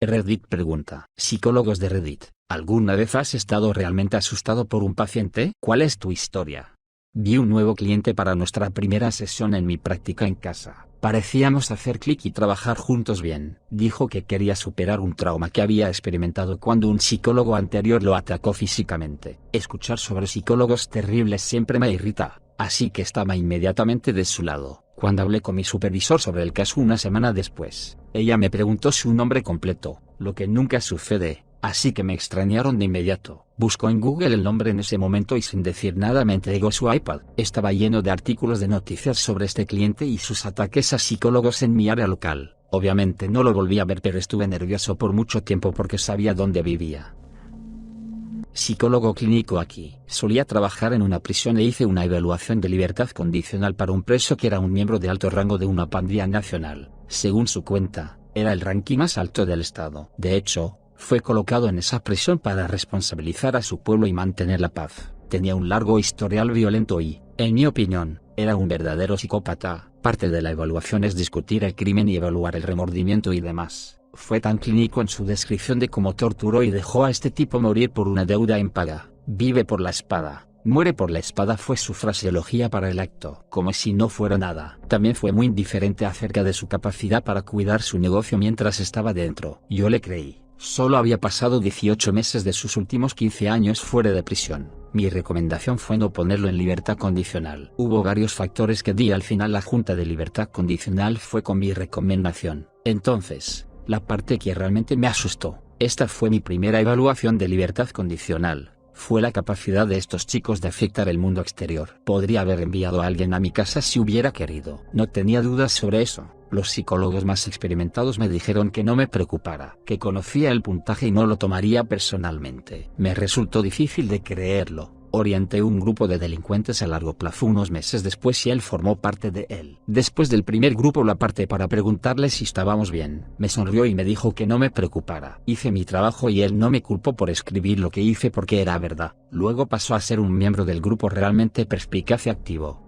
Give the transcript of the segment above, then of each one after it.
Reddit pregunta. Psicólogos de Reddit, ¿alguna vez has estado realmente asustado por un paciente? ¿Cuál es tu historia? Vi un nuevo cliente para nuestra primera sesión en mi práctica en casa. Parecíamos hacer clic y trabajar juntos bien. Dijo que quería superar un trauma que había experimentado cuando un psicólogo anterior lo atacó físicamente. Escuchar sobre psicólogos terribles siempre me irrita, así que estaba inmediatamente de su lado. Cuando hablé con mi supervisor sobre el caso una semana después, ella me preguntó su nombre completo, lo que nunca sucede, así que me extrañaron de inmediato. Buscó en Google el nombre en ese momento y sin decir nada me entregó su iPad. Estaba lleno de artículos de noticias sobre este cliente y sus ataques a psicólogos en mi área local. Obviamente no lo volví a ver, pero estuve nervioso por mucho tiempo porque sabía dónde vivía. Psicólogo clínico aquí. Solía trabajar en una prisión e hice una evaluación de libertad condicional para un preso que era un miembro de alto rango de una pandilla nacional. Según su cuenta, era el ranking más alto del estado. De hecho, fue colocado en esa prisión para responsabilizar a su pueblo y mantener la paz. Tenía un largo historial violento y, en mi opinión, era un verdadero psicópata. Parte de la evaluación es discutir el crimen y evaluar el remordimiento y demás. Fue tan clínico en su descripción de cómo torturó y dejó a este tipo morir por una deuda impaga. Vive por la espada, muere por la espada fue su fraseología para el acto. Como si no fuera nada. También fue muy indiferente acerca de su capacidad para cuidar su negocio mientras estaba dentro. Yo le creí. Solo había pasado 18 meses de sus últimos 15 años fuera de prisión. Mi recomendación fue no ponerlo en libertad condicional. Hubo varios factores que di al final. La junta de libertad condicional fue con mi recomendación. Entonces, la parte que realmente me asustó. Esta fue mi primera evaluación de libertad condicional. Fue la capacidad de estos chicos de afectar el mundo exterior. Podría haber enviado a alguien a mi casa si hubiera querido. No tenía dudas sobre eso. Los psicólogos más experimentados me dijeron que no me preocupara, que conocía el puntaje y no lo tomaría personalmente. Me resultó difícil de creerlo. Orienté un grupo de delincuentes a largo plazo unos meses después y él formó parte de él. Después del primer grupo lo aparté para preguntarle si estábamos bien. Me sonrió y me dijo que no me preocupara. Hice mi trabajo y él no me culpó por escribir lo que hice porque era verdad. Luego pasó a ser un miembro del grupo realmente perspicaz y activo.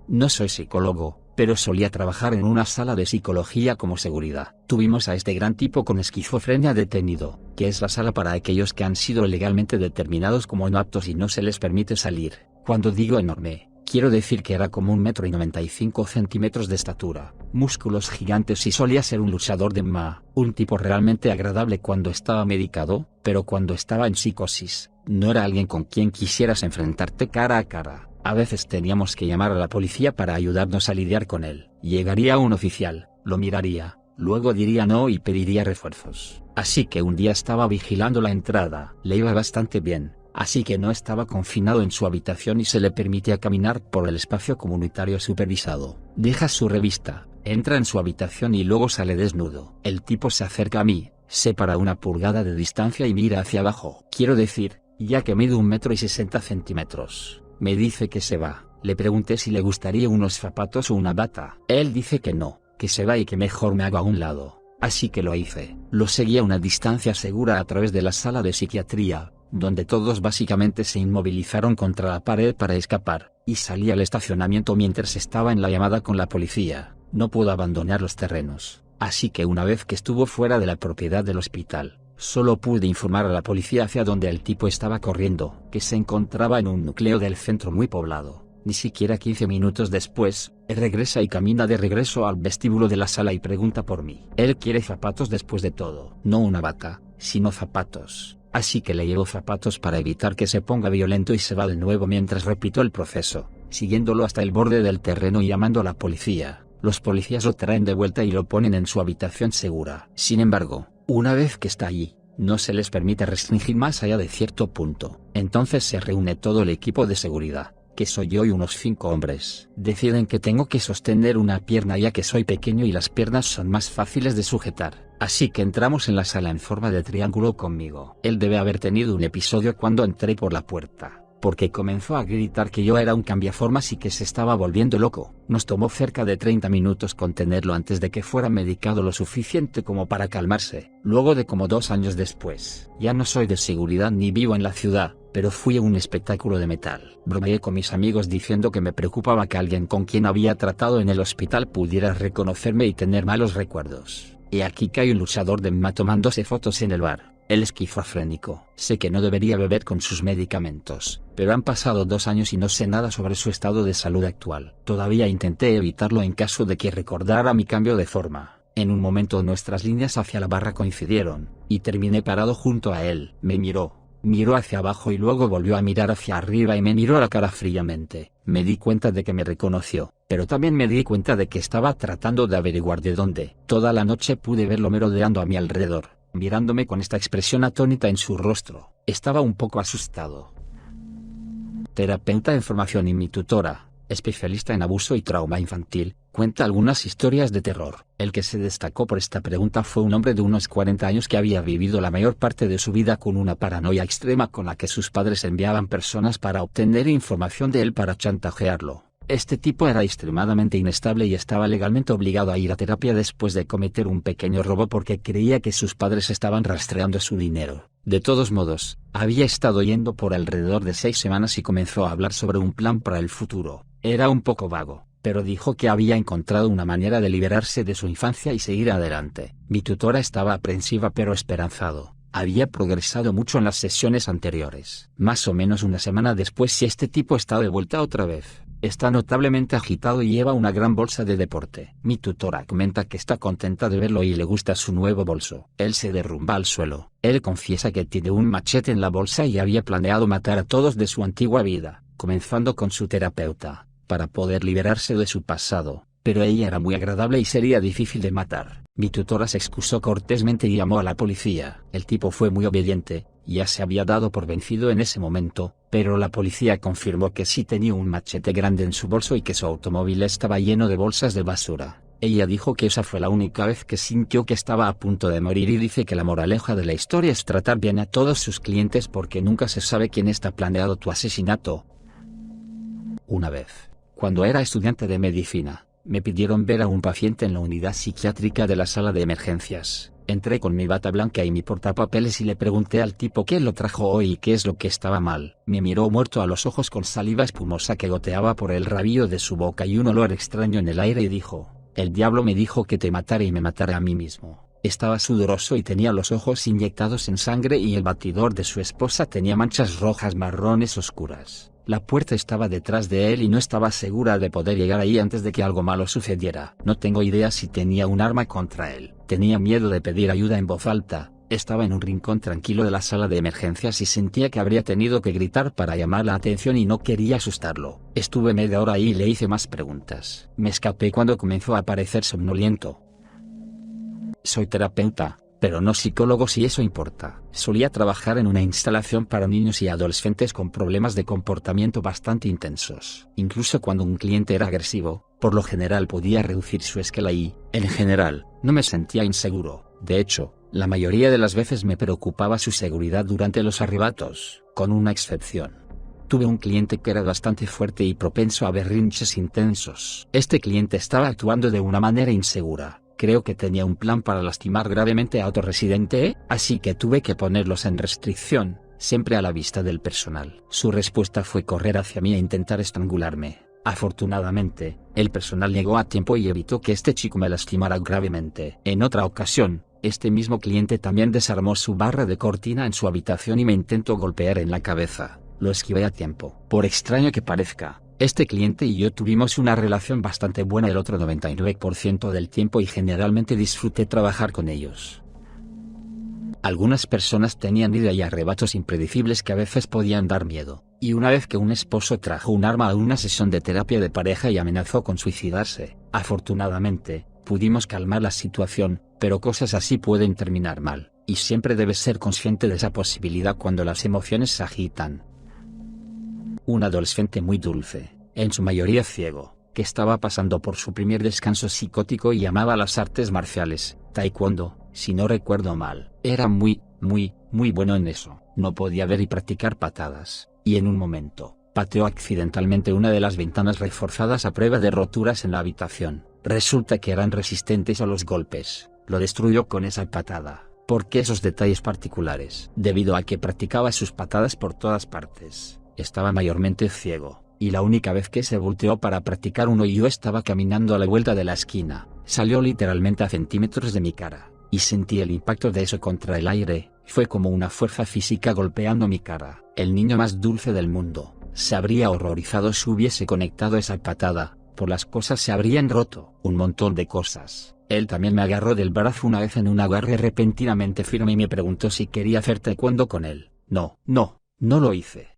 No soy psicólogo, pero solía trabajar en una sala de psicología como seguridad. Tuvimos a este gran tipo con esquizofrenia detenido, que es la sala para aquellos que han sido legalmente determinados como no aptos y no se les permite salir. Cuando digo enorme, quiero decir que era como 1,95 m de estatura, músculos gigantes y solía ser un luchador de MMA, un tipo realmente agradable cuando estaba medicado, pero cuando estaba en psicosis, no era alguien con quien quisieras enfrentarte cara a cara. A veces teníamos que llamar a la policía para ayudarnos a lidiar con él. Llegaría un oficial, lo miraría, luego diría no y pediría refuerzos. Así que un día estaba vigilando la entrada. Le iba bastante bien, así que no estaba confinado en su habitación y se le permitía caminar por el espacio comunitario supervisado. Deja su revista, entra en su habitación y luego sale desnudo. El tipo se acerca a mí, separa 1 pulgada de distancia y mira hacia abajo. Quiero decir, ya que mido 1,60 m. Me dice que se va. Le pregunté si le gustaría unos zapatos o una bata. Él dice que no, que se va y que mejor me haga a un lado. Así que lo hice. Lo seguí a una distancia segura a través de la sala de psiquiatría, donde todos básicamente se inmovilizaron contra la pared para escapar, y salí al estacionamiento mientras estaba en la llamada con la policía. No pudo abandonar los terrenos, así que una vez que estuvo fuera de la propiedad del hospital, solo pude informar a la policía hacia donde el tipo estaba corriendo, que se encontraba en un núcleo del centro muy poblado. Ni siquiera 15 minutos después, él regresa y camina de regreso al vestíbulo de la sala y pregunta por mí. Él quiere zapatos después de todo. No una bata, sino zapatos. Así que le llevo zapatos para evitar que se ponga violento y se va de nuevo mientras repito el proceso, siguiéndolo hasta el borde del terreno y llamando a la policía. Los policías lo traen de vuelta y lo ponen en su habitación segura. Sin embargo, una vez que está allí, no se les permite restringir más allá de cierto punto. Entonces se reúne todo el equipo de seguridad, que soy yo y unos 5 hombres. Deciden que tengo que sostener una pierna ya que soy pequeño y las piernas son más fáciles de sujetar. Así que entramos en la sala en forma de triángulo conmigo. Él debe haber tenido un episodio cuando entré por la puerta, porque comenzó a gritar que yo era un cambiaformas y que se estaba volviendo loco. Nos tomó cerca de 30 minutos contenerlo antes de que fuera medicado lo suficiente como para calmarse. Luego de como 2 años después, ya no soy de seguridad ni vivo en la ciudad, pero fui a un espectáculo de metal. Bromeé con mis amigos diciendo que me preocupaba que alguien con quien había tratado en el hospital pudiera reconocerme y tener malos recuerdos. He aquí que hay un luchador de MMA tomándose fotos en el bar. El esquizofrénico. Sé que no debería beber con sus medicamentos, pero han pasado 2 años y no sé nada sobre su estado de salud actual. Todavía intenté evitarlo en caso de que recordara mi cambio de forma. En un momento nuestras líneas hacia la barra coincidieron, y terminé parado junto a él. Me miró hacia abajo y luego volvió a mirar hacia arriba y me miró a la cara fríamente. Me di cuenta de que me reconoció, pero también me di cuenta de que estaba tratando de averiguar de dónde. Toda la noche pude verlo merodeando a mi alrededor, mirándome con esta expresión atónita en su rostro. Estaba un poco asustado. Terapeuta en formación y mi tutora, especialista en abuso y trauma infantil, cuenta algunas historias de terror. El que se destacó por esta pregunta fue un hombre de unos 40 años que había vivido la mayor parte de su vida con una paranoia extrema con la que sus padres enviaban personas para obtener información de él para chantajearlo. Este tipo era extremadamente inestable y estaba legalmente obligado a ir a terapia después de cometer un pequeño robo porque creía que sus padres estaban rastreando su dinero. De todos modos, había estado yendo por alrededor de 6 semanas y comenzó a hablar sobre un plan para el futuro. Era un poco vago, pero dijo que había encontrado una manera de liberarse de su infancia y seguir adelante. Mi tutora estaba aprensiva pero esperanzado. Había progresado mucho en las sesiones anteriores. Más o menos una semana después, si este tipo está de vuelta otra vez. Está notablemente agitado y lleva una gran bolsa de deporte. Mi tutora comenta que está contenta de verlo y le gusta su nuevo bolso. Él se derrumba al suelo. Él confiesa que tiene un machete en la bolsa y había planeado matar a todos de su antigua vida, comenzando con su terapeuta, para poder liberarse de su pasado, pero ella era muy agradable y sería difícil de matar. Mi tutora se excusó cortésmente y llamó a la policía. El tipo fue muy obediente, ya se había dado por vencido en ese momento, pero la policía confirmó que sí tenía un machete grande en su bolso y que su automóvil estaba lleno de bolsas de basura. Ella dijo que esa fue la única vez que sintió que estaba a punto de morir y dice que la moraleja de la historia es tratar bien a todos sus clientes porque nunca se sabe quién está planeando tu asesinato. Una vez, cuando era estudiante de medicina, me pidieron ver a un paciente en la unidad psiquiátrica de la sala de emergencias. Entré con mi bata blanca y mi portapapeles y le pregunté al tipo qué lo trajo hoy y qué es lo que estaba mal. Me miró muerto a los ojos con saliva espumosa que goteaba por el rabillo de su boca y un olor extraño en el aire y dijo: «El diablo me dijo que te matara y me matara a mí mismo». Estaba sudoroso y tenía los ojos inyectados en sangre y el batidor de su esposa tenía manchas rojas marrones oscuras. La puerta estaba detrás de él y no estaba segura de poder llegar ahí antes de que algo malo sucediera. No tengo idea si tenía un arma contra él. Tenía miedo de pedir ayuda en voz alta. Estaba en un rincón tranquilo de la sala de emergencias y sentía que habría tenido que gritar para llamar la atención y no quería asustarlo. Estuve media hora ahí y le hice más preguntas. Me escapé cuando comenzó a parecer somnoliento. Soy terapeuta, pero no psicólogo si eso importa. Solía trabajar en una instalación para niños y adolescentes con problemas de comportamiento bastante intensos. Incluso cuando un cliente era agresivo, por lo general podía reducir su escala y, en general, no me sentía inseguro. De hecho, la mayoría de las veces me preocupaba su seguridad durante los arrebatos, con una excepción. Tuve un cliente que era bastante fuerte y propenso a berrinches intensos. Este cliente estaba actuando de una manera insegura. Creo que tenía un plan para lastimar gravemente a otro residente, así que tuve que ponerlos en restricción, siempre a la vista del personal. Su respuesta fue correr hacia mí e intentar estrangularme. Afortunadamente, el personal llegó a tiempo y evitó que este chico me lastimara gravemente. En otra ocasión, este mismo cliente también desarmó su barra de cortina en su habitación y me intentó golpear en la cabeza. Lo esquivé a tiempo. Por extraño que parezca, este cliente y yo tuvimos una relación bastante buena el otro 99% del tiempo y generalmente disfruté trabajar con ellos. Algunas personas tenían ira y arrebatos impredecibles que a veces podían dar miedo, y una vez que un esposo trajo un arma a una sesión de terapia de pareja y amenazó con suicidarse, afortunadamente, pudimos calmar la situación, pero cosas así pueden terminar mal, y siempre debes ser consciente de esa posibilidad cuando las emociones se agitan. Un adolescente muy dulce, en su mayoría ciego, que estaba pasando por su primer descanso psicótico y amaba las artes marciales, taekwondo, si no recuerdo mal. Era muy bueno en eso. No podía ver y practicar patadas, y en un momento, pateó accidentalmente una de las ventanas reforzadas a prueba de roturas en la habitación. Resulta que eran resistentes a los golpes. Lo destruyó con esa patada. ¿Por qué esos detalles particulares? Debido a que practicaba sus patadas por todas partes. Estaba mayormente ciego, y la única vez que se volteó para practicar uno y yo estaba caminando a la vuelta de la esquina. Salió literalmente a centímetros de mi cara, y sentí el impacto de eso contra el aire. Fue como una fuerza física golpeando mi cara. El niño más dulce del mundo se habría horrorizado si hubiese conectado esa patada. Por las cosas se habrían roto un montón de cosas. Él también me agarró del brazo una vez en un agarre repentinamente firme y me preguntó si quería hacer taekwondo con él. No lo hice.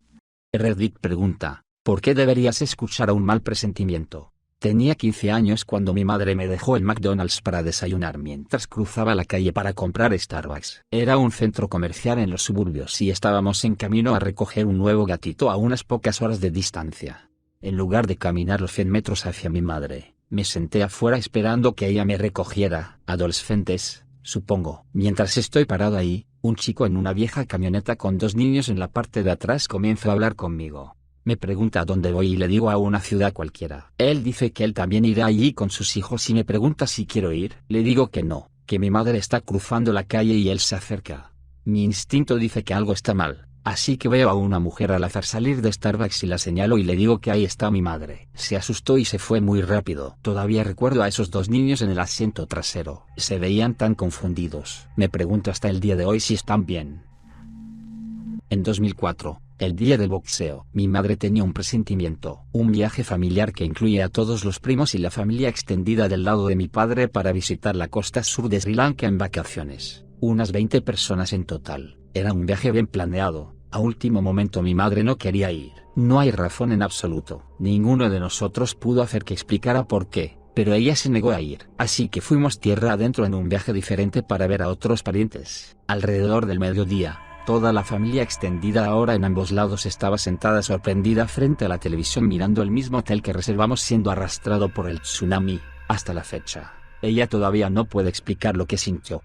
Reddit pregunta, ¿por qué deberías escuchar a un mal presentimiento? Tenía 15 años cuando mi madre me dejó en McDonald's para desayunar mientras cruzaba la calle para comprar Starbucks. Era un centro comercial en los suburbios y estábamos en camino a recoger un nuevo gatito a unas pocas horas de distancia. En lugar de caminar los 100 metros hacia mi madre, me senté afuera esperando que ella me recogiera. Adolescentes, supongo. Mientras estoy parado ahí, un chico en una vieja camioneta con 2 niños en la parte de atrás comienza a hablar conmigo. Me pregunta a dónde voy y le digo a una ciudad cualquiera. Él dice que él también irá allí con sus hijos y me pregunta si quiero ir. Le digo que no, que mi madre está cruzando la calle y él se acerca. Mi instinto dice que algo está mal. Así que veo a una mujer al azar salir de Starbucks y la señalo y le digo que ahí está mi madre. Se asustó y se fue muy rápido. Todavía recuerdo a esos 2 niños en el asiento trasero. Se veían tan confundidos. Me pregunto hasta el día de hoy si están bien. En 2004, el día del boxeo, mi madre tenía un presentimiento. Un viaje familiar que incluye a todos los primos y la familia extendida del lado de mi padre para visitar la costa sur de Sri Lanka en vacaciones. Unas 20 personas en total. Era un viaje bien planeado. A último momento mi madre no quería ir. No hay razón en absoluto. Ninguno de nosotros pudo hacer que explicara por qué, pero ella se negó a ir. Así que fuimos tierra adentro en un viaje diferente para ver a otros parientes. Alrededor del mediodía, toda la familia extendida ahora en ambos lados estaba sentada sorprendida frente a la televisión mirando el mismo hotel que reservamos siendo arrastrado por el tsunami. Hasta la fecha, ella todavía no puede explicar lo que sintió.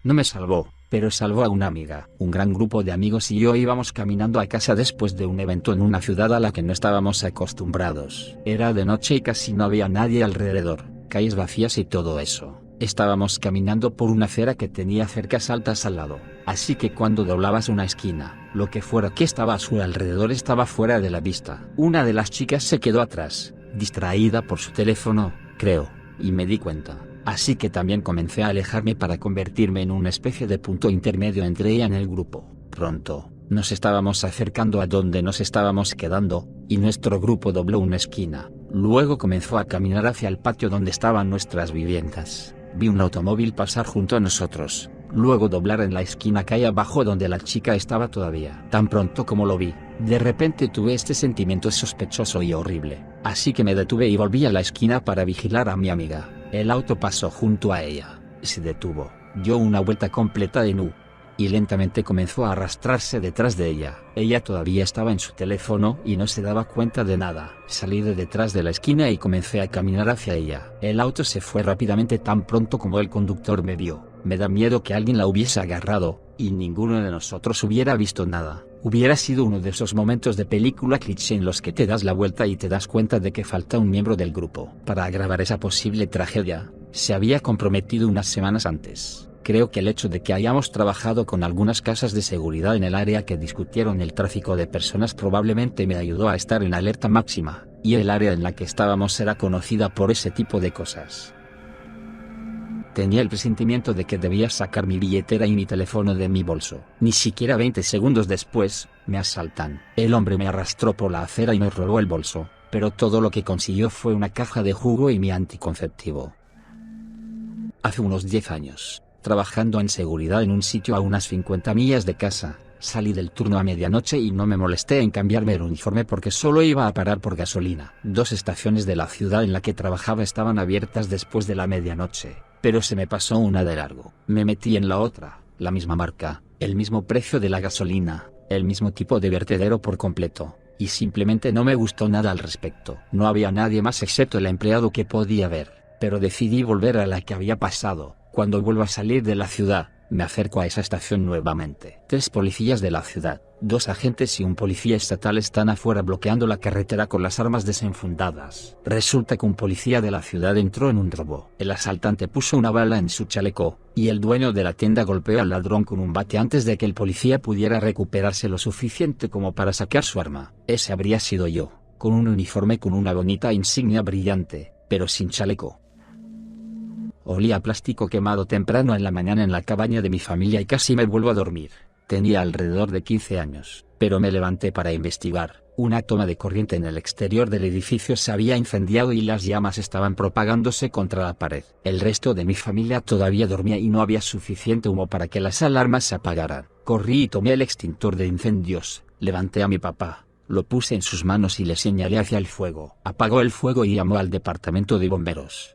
No me salvó, pero salvó a una amiga. Un gran grupo de amigos y yo íbamos caminando a casa después de un evento en una ciudad a la que no estábamos acostumbrados. Era de noche y casi no había nadie alrededor, calles vacías y todo eso. Estábamos caminando por una acera que tenía cercas altas al lado, así que cuando doblabas una esquina, lo que fuera que estaba a su alrededor estaba fuera de la vista. Una de las chicas se quedó atrás, distraída por su teléfono, creo, y me di cuenta. Así que también comencé a alejarme para convertirme en una especie de punto intermedio entre ella y el grupo. Pronto, nos estábamos acercando a donde nos estábamos quedando, y nuestro grupo dobló una esquina. Luego comenzó a caminar hacia el patio donde estaban nuestras viviendas. Vi un automóvil pasar junto a nosotros, luego doblar en la esquina calle abajo donde la chica estaba todavía. Tan pronto como lo vi, de repente tuve este sentimiento sospechoso y horrible, así que me detuve y volví a la esquina para vigilar a mi amiga. El auto pasó junto a ella, se detuvo, dio una vuelta completa de nu, y lentamente comenzó a arrastrarse detrás de ella. Ella todavía estaba en su teléfono y no se daba cuenta de nada. Salí de detrás de la esquina y comencé a caminar hacia ella. El auto se fue rápidamente tan pronto como el conductor me vio. Me da miedo que alguien la hubiese agarrado, y ninguno de nosotros hubiera visto nada. Hubiera sido uno de esos momentos de película cliché en los que te das la vuelta y te das cuenta de que falta un miembro del grupo. Para agravar esa posible tragedia, se había comprometido unas semanas antes. Creo que el hecho de que hayamos trabajado con algunas casas de seguridad en el área que discutieron el tráfico de personas probablemente me ayudó a estar en alerta máxima, y el área en la que estábamos era conocida por ese tipo de cosas. Tenía el presentimiento de que debía sacar mi billetera y mi teléfono de mi bolso. Ni siquiera 20 segundos después, me asaltan. El hombre me arrastró por la acera y me robó el bolso, pero todo lo que consiguió fue una caja de jugo y mi anticonceptivo. Hace unos 10 años, trabajando en seguridad en un sitio a unas 50 millas de casa, salí del turno a medianoche y no me molesté en cambiarme el uniforme porque solo iba a parar por gasolina. 2 estaciones de la ciudad en la que trabajaba estaban abiertas después de la medianoche, pero se me pasó una de largo. Me metí en la otra, la misma marca, el mismo precio de la gasolina, el mismo tipo de vertedero por completo, y simplemente no me gustó nada al respecto. No había nadie más excepto el empleado que podía ver, pero decidí volver a la que había pasado. Cuando vuelvo a salir de la ciudad, me acerco a esa estación nuevamente. 3 policías de la ciudad, 2 agentes y un policía estatal están afuera bloqueando la carretera con las armas desenfundadas. Resulta que un policía de la ciudad entró en un robo. El asaltante puso una bala en su chaleco, y el dueño de la tienda golpeó al ladrón con un bate antes de que el policía pudiera recuperarse lo suficiente como para sacar su arma. Ese habría sido yo, con un uniforme con una bonita insignia brillante, pero sin chaleco. Olía a plástico quemado temprano en la mañana en la cabaña de mi familia y casi me vuelvo a dormir. Tenía alrededor de 15 años, pero me levanté para investigar. Una toma de corriente en el exterior del edificio se había incendiado y las llamas estaban propagándose contra la pared. El resto de mi familia todavía dormía y no había suficiente humo para que las alarmas se apagaran. Corrí y tomé el extintor de incendios, levanté a mi papá, lo puse en sus manos y le señalé hacia el fuego. Apagó el fuego y llamó al departamento de bomberos.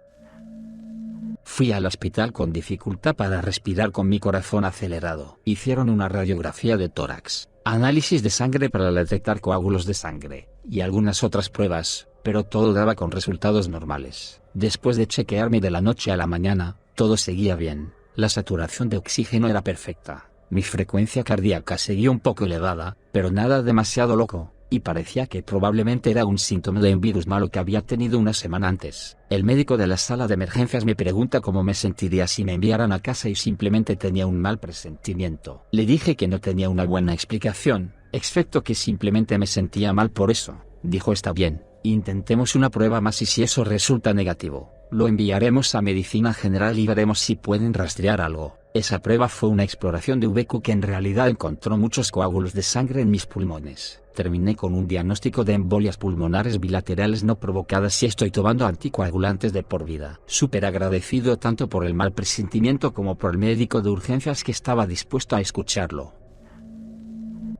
Fui al hospital con dificultad para respirar con mi corazón acelerado. Hicieron una radiografía de tórax, análisis de sangre para detectar coágulos de sangre, y algunas otras pruebas, pero todo daba con resultados normales. Después de chequearme de la noche a la mañana, todo seguía bien. La saturación de oxígeno era perfecta. Mi frecuencia cardíaca seguía un poco elevada, pero nada demasiado loco, y parecía que probablemente era un síntoma de un virus malo que había tenido una semana antes. El médico de la sala de emergencias me pregunta cómo me sentiría si me enviaran a casa y simplemente tenía un mal presentimiento. Le dije que no tenía una buena explicación, excepto que simplemente me sentía mal por eso. Dijo: está bien, intentemos una prueba más y si eso resulta negativo, lo enviaremos a medicina general y veremos si pueden rastrear algo. Esa prueba fue una exploración de VQ que en realidad encontró muchos coágulos de sangre en mis pulmones. Terminé con un diagnóstico de embolias pulmonares bilaterales no provocadas y estoy tomando anticoagulantes de por vida. Súper agradecido tanto por el mal presentimiento como por el médico de urgencias que estaba dispuesto a escucharlo.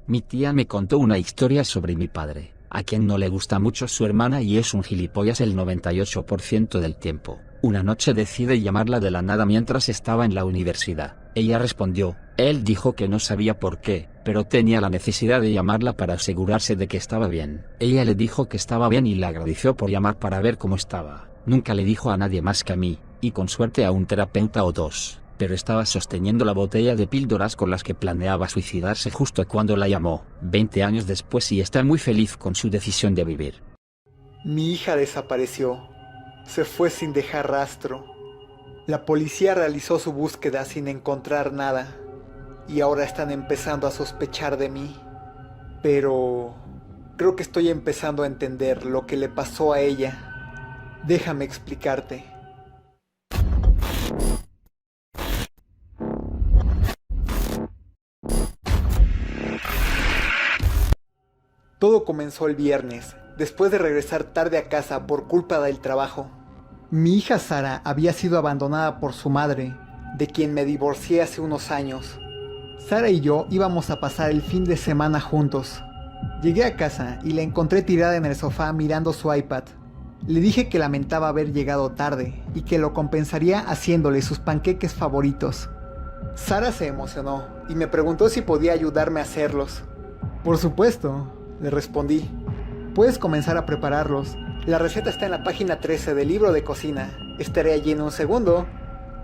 Mi tía me contó una historia sobre mi padre, a quien no le gusta mucho su hermana y es un gilipollas el 98% del tiempo. Una noche decide llamarla de la nada mientras estaba en la universidad. Ella respondió. Él dijo que no sabía por qué, pero tenía la necesidad de llamarla para asegurarse de que estaba bien. Ella le dijo que estaba bien y le agradeció por llamar para ver cómo estaba. Nunca le dijo a nadie más que a mí, y con suerte a un terapeuta o dos, pero estaba sosteniendo la botella de píldoras con las que planeaba suicidarse justo cuando la llamó, 20 años después, y está muy feliz con su decisión de vivir. Mi hija desapareció. Se fue sin dejar rastro. La policía realizó su búsqueda sin encontrar nada, y ahora están empezando a sospechar de mí. Pero creo que estoy empezando a entender lo que le pasó a ella. Déjame explicarte. Todo comenzó el viernes, después de regresar tarde a casa por culpa del trabajo. Mi hija Sara había sido abandonada por su madre, de quien me divorcié hace unos años. Sara y yo íbamos a pasar el fin de semana juntos. Llegué a casa y la encontré tirada en el sofá mirando su iPad. Le dije que lamentaba haber llegado tarde y que lo compensaría haciéndole sus panqueques favoritos. Sara se emocionó y me preguntó si podía ayudarme a hacerlos. Por supuesto, le respondí. Puedes comenzar a prepararlos. La receta está en la página 13 del libro de cocina. Estaré allí en un segundo,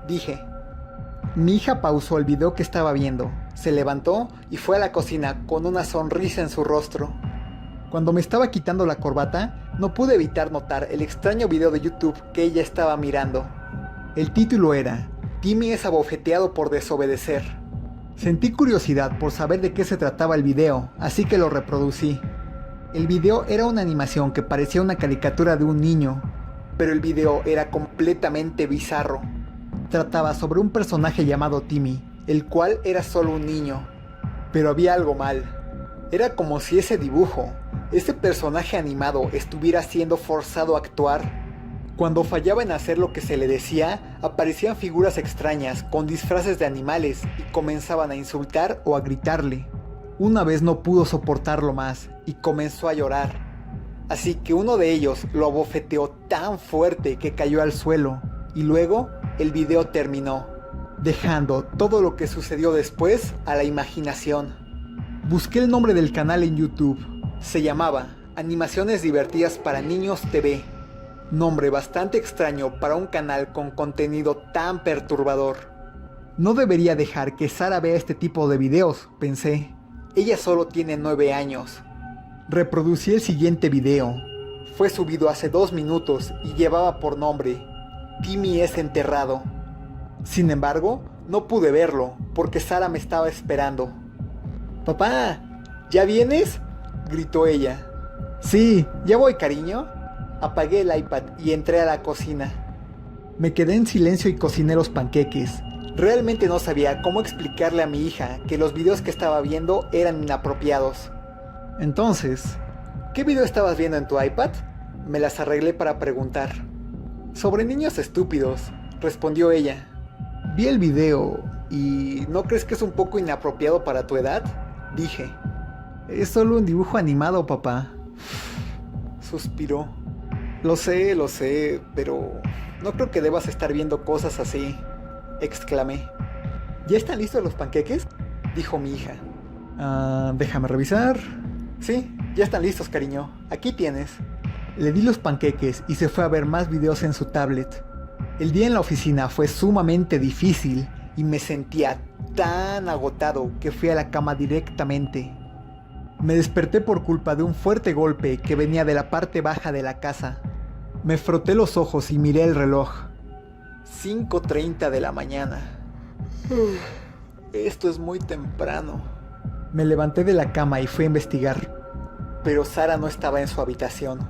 dije. Mi hija pausó el video que estaba viendo, se levantó y fue a la cocina con una sonrisa en su rostro. Cuando me estaba quitando la corbata, no pude evitar notar el extraño video de YouTube que ella estaba mirando. El título era Timmy es abofeteado por desobedecer. Sentí curiosidad por saber de qué se trataba el video, así que lo reproducí. El video era una animación que parecía una caricatura de un niño, pero el video era completamente bizarro. Trataba sobre un personaje llamado Timmy, el cual era solo un niño. Pero había algo mal. Era como si ese dibujo, ese personaje animado, estuviera siendo forzado a actuar. Cuando fallaba en hacer lo que se le decía, aparecían figuras extrañas con disfraces de animales y comenzaban a insultar o a gritarle. Una vez no pudo soportarlo más y comenzó a llorar. Así que uno de ellos lo abofeteó tan fuerte que cayó al suelo. Y luego el video terminó, dejando todo lo que sucedió después a la imaginación. Busqué el nombre del canal en YouTube. Se llamaba Animaciones Divertidas para Niños TV. Nombre bastante extraño para un canal con contenido tan perturbador. No debería dejar que Sara vea este tipo de videos, pensé. Ella solo tiene 9 años. Reproducí el siguiente video. Fue subido hace 2 minutos y llevaba por nombre Timmy es enterrado. Sin embargo, no pude verlo porque Sara me estaba esperando. «Papá, ¿ya vienes?», gritó ella. «Sí, ya voy, cariño». Apagué el iPad y entré a la cocina. Me quedé en silencio y cociné los panqueques. Realmente no sabía cómo explicarle a mi hija que los videos que estaba viendo eran inapropiados. Entonces, ¿qué video estabas viendo en tu iPad? Me las arreglé para preguntar. Sobre niños estúpidos, respondió ella. Vi el video y ¿no crees que es un poco inapropiado para tu edad? Dije. Es solo un dibujo animado, papá. Suspiró. Lo sé, pero no creo que debas estar viendo cosas así, exclamé. ¿Ya están listos los panqueques?, dijo mi hija. Déjame revisar. Sí, ya están listos, cariño. Aquí tienes. Le di los panqueques y se fue a ver más videos en su tablet. El día en la oficina fue sumamente difícil y me sentía tan agotado que fui a la cama directamente. Me desperté por culpa de un fuerte golpe que venía de la parte baja de la casa. Me froté los ojos y miré el reloj. 5:30 de la mañana. Esto es muy temprano. Me levanté de la cama y fui a investigar. Pero Sara no estaba en su habitación.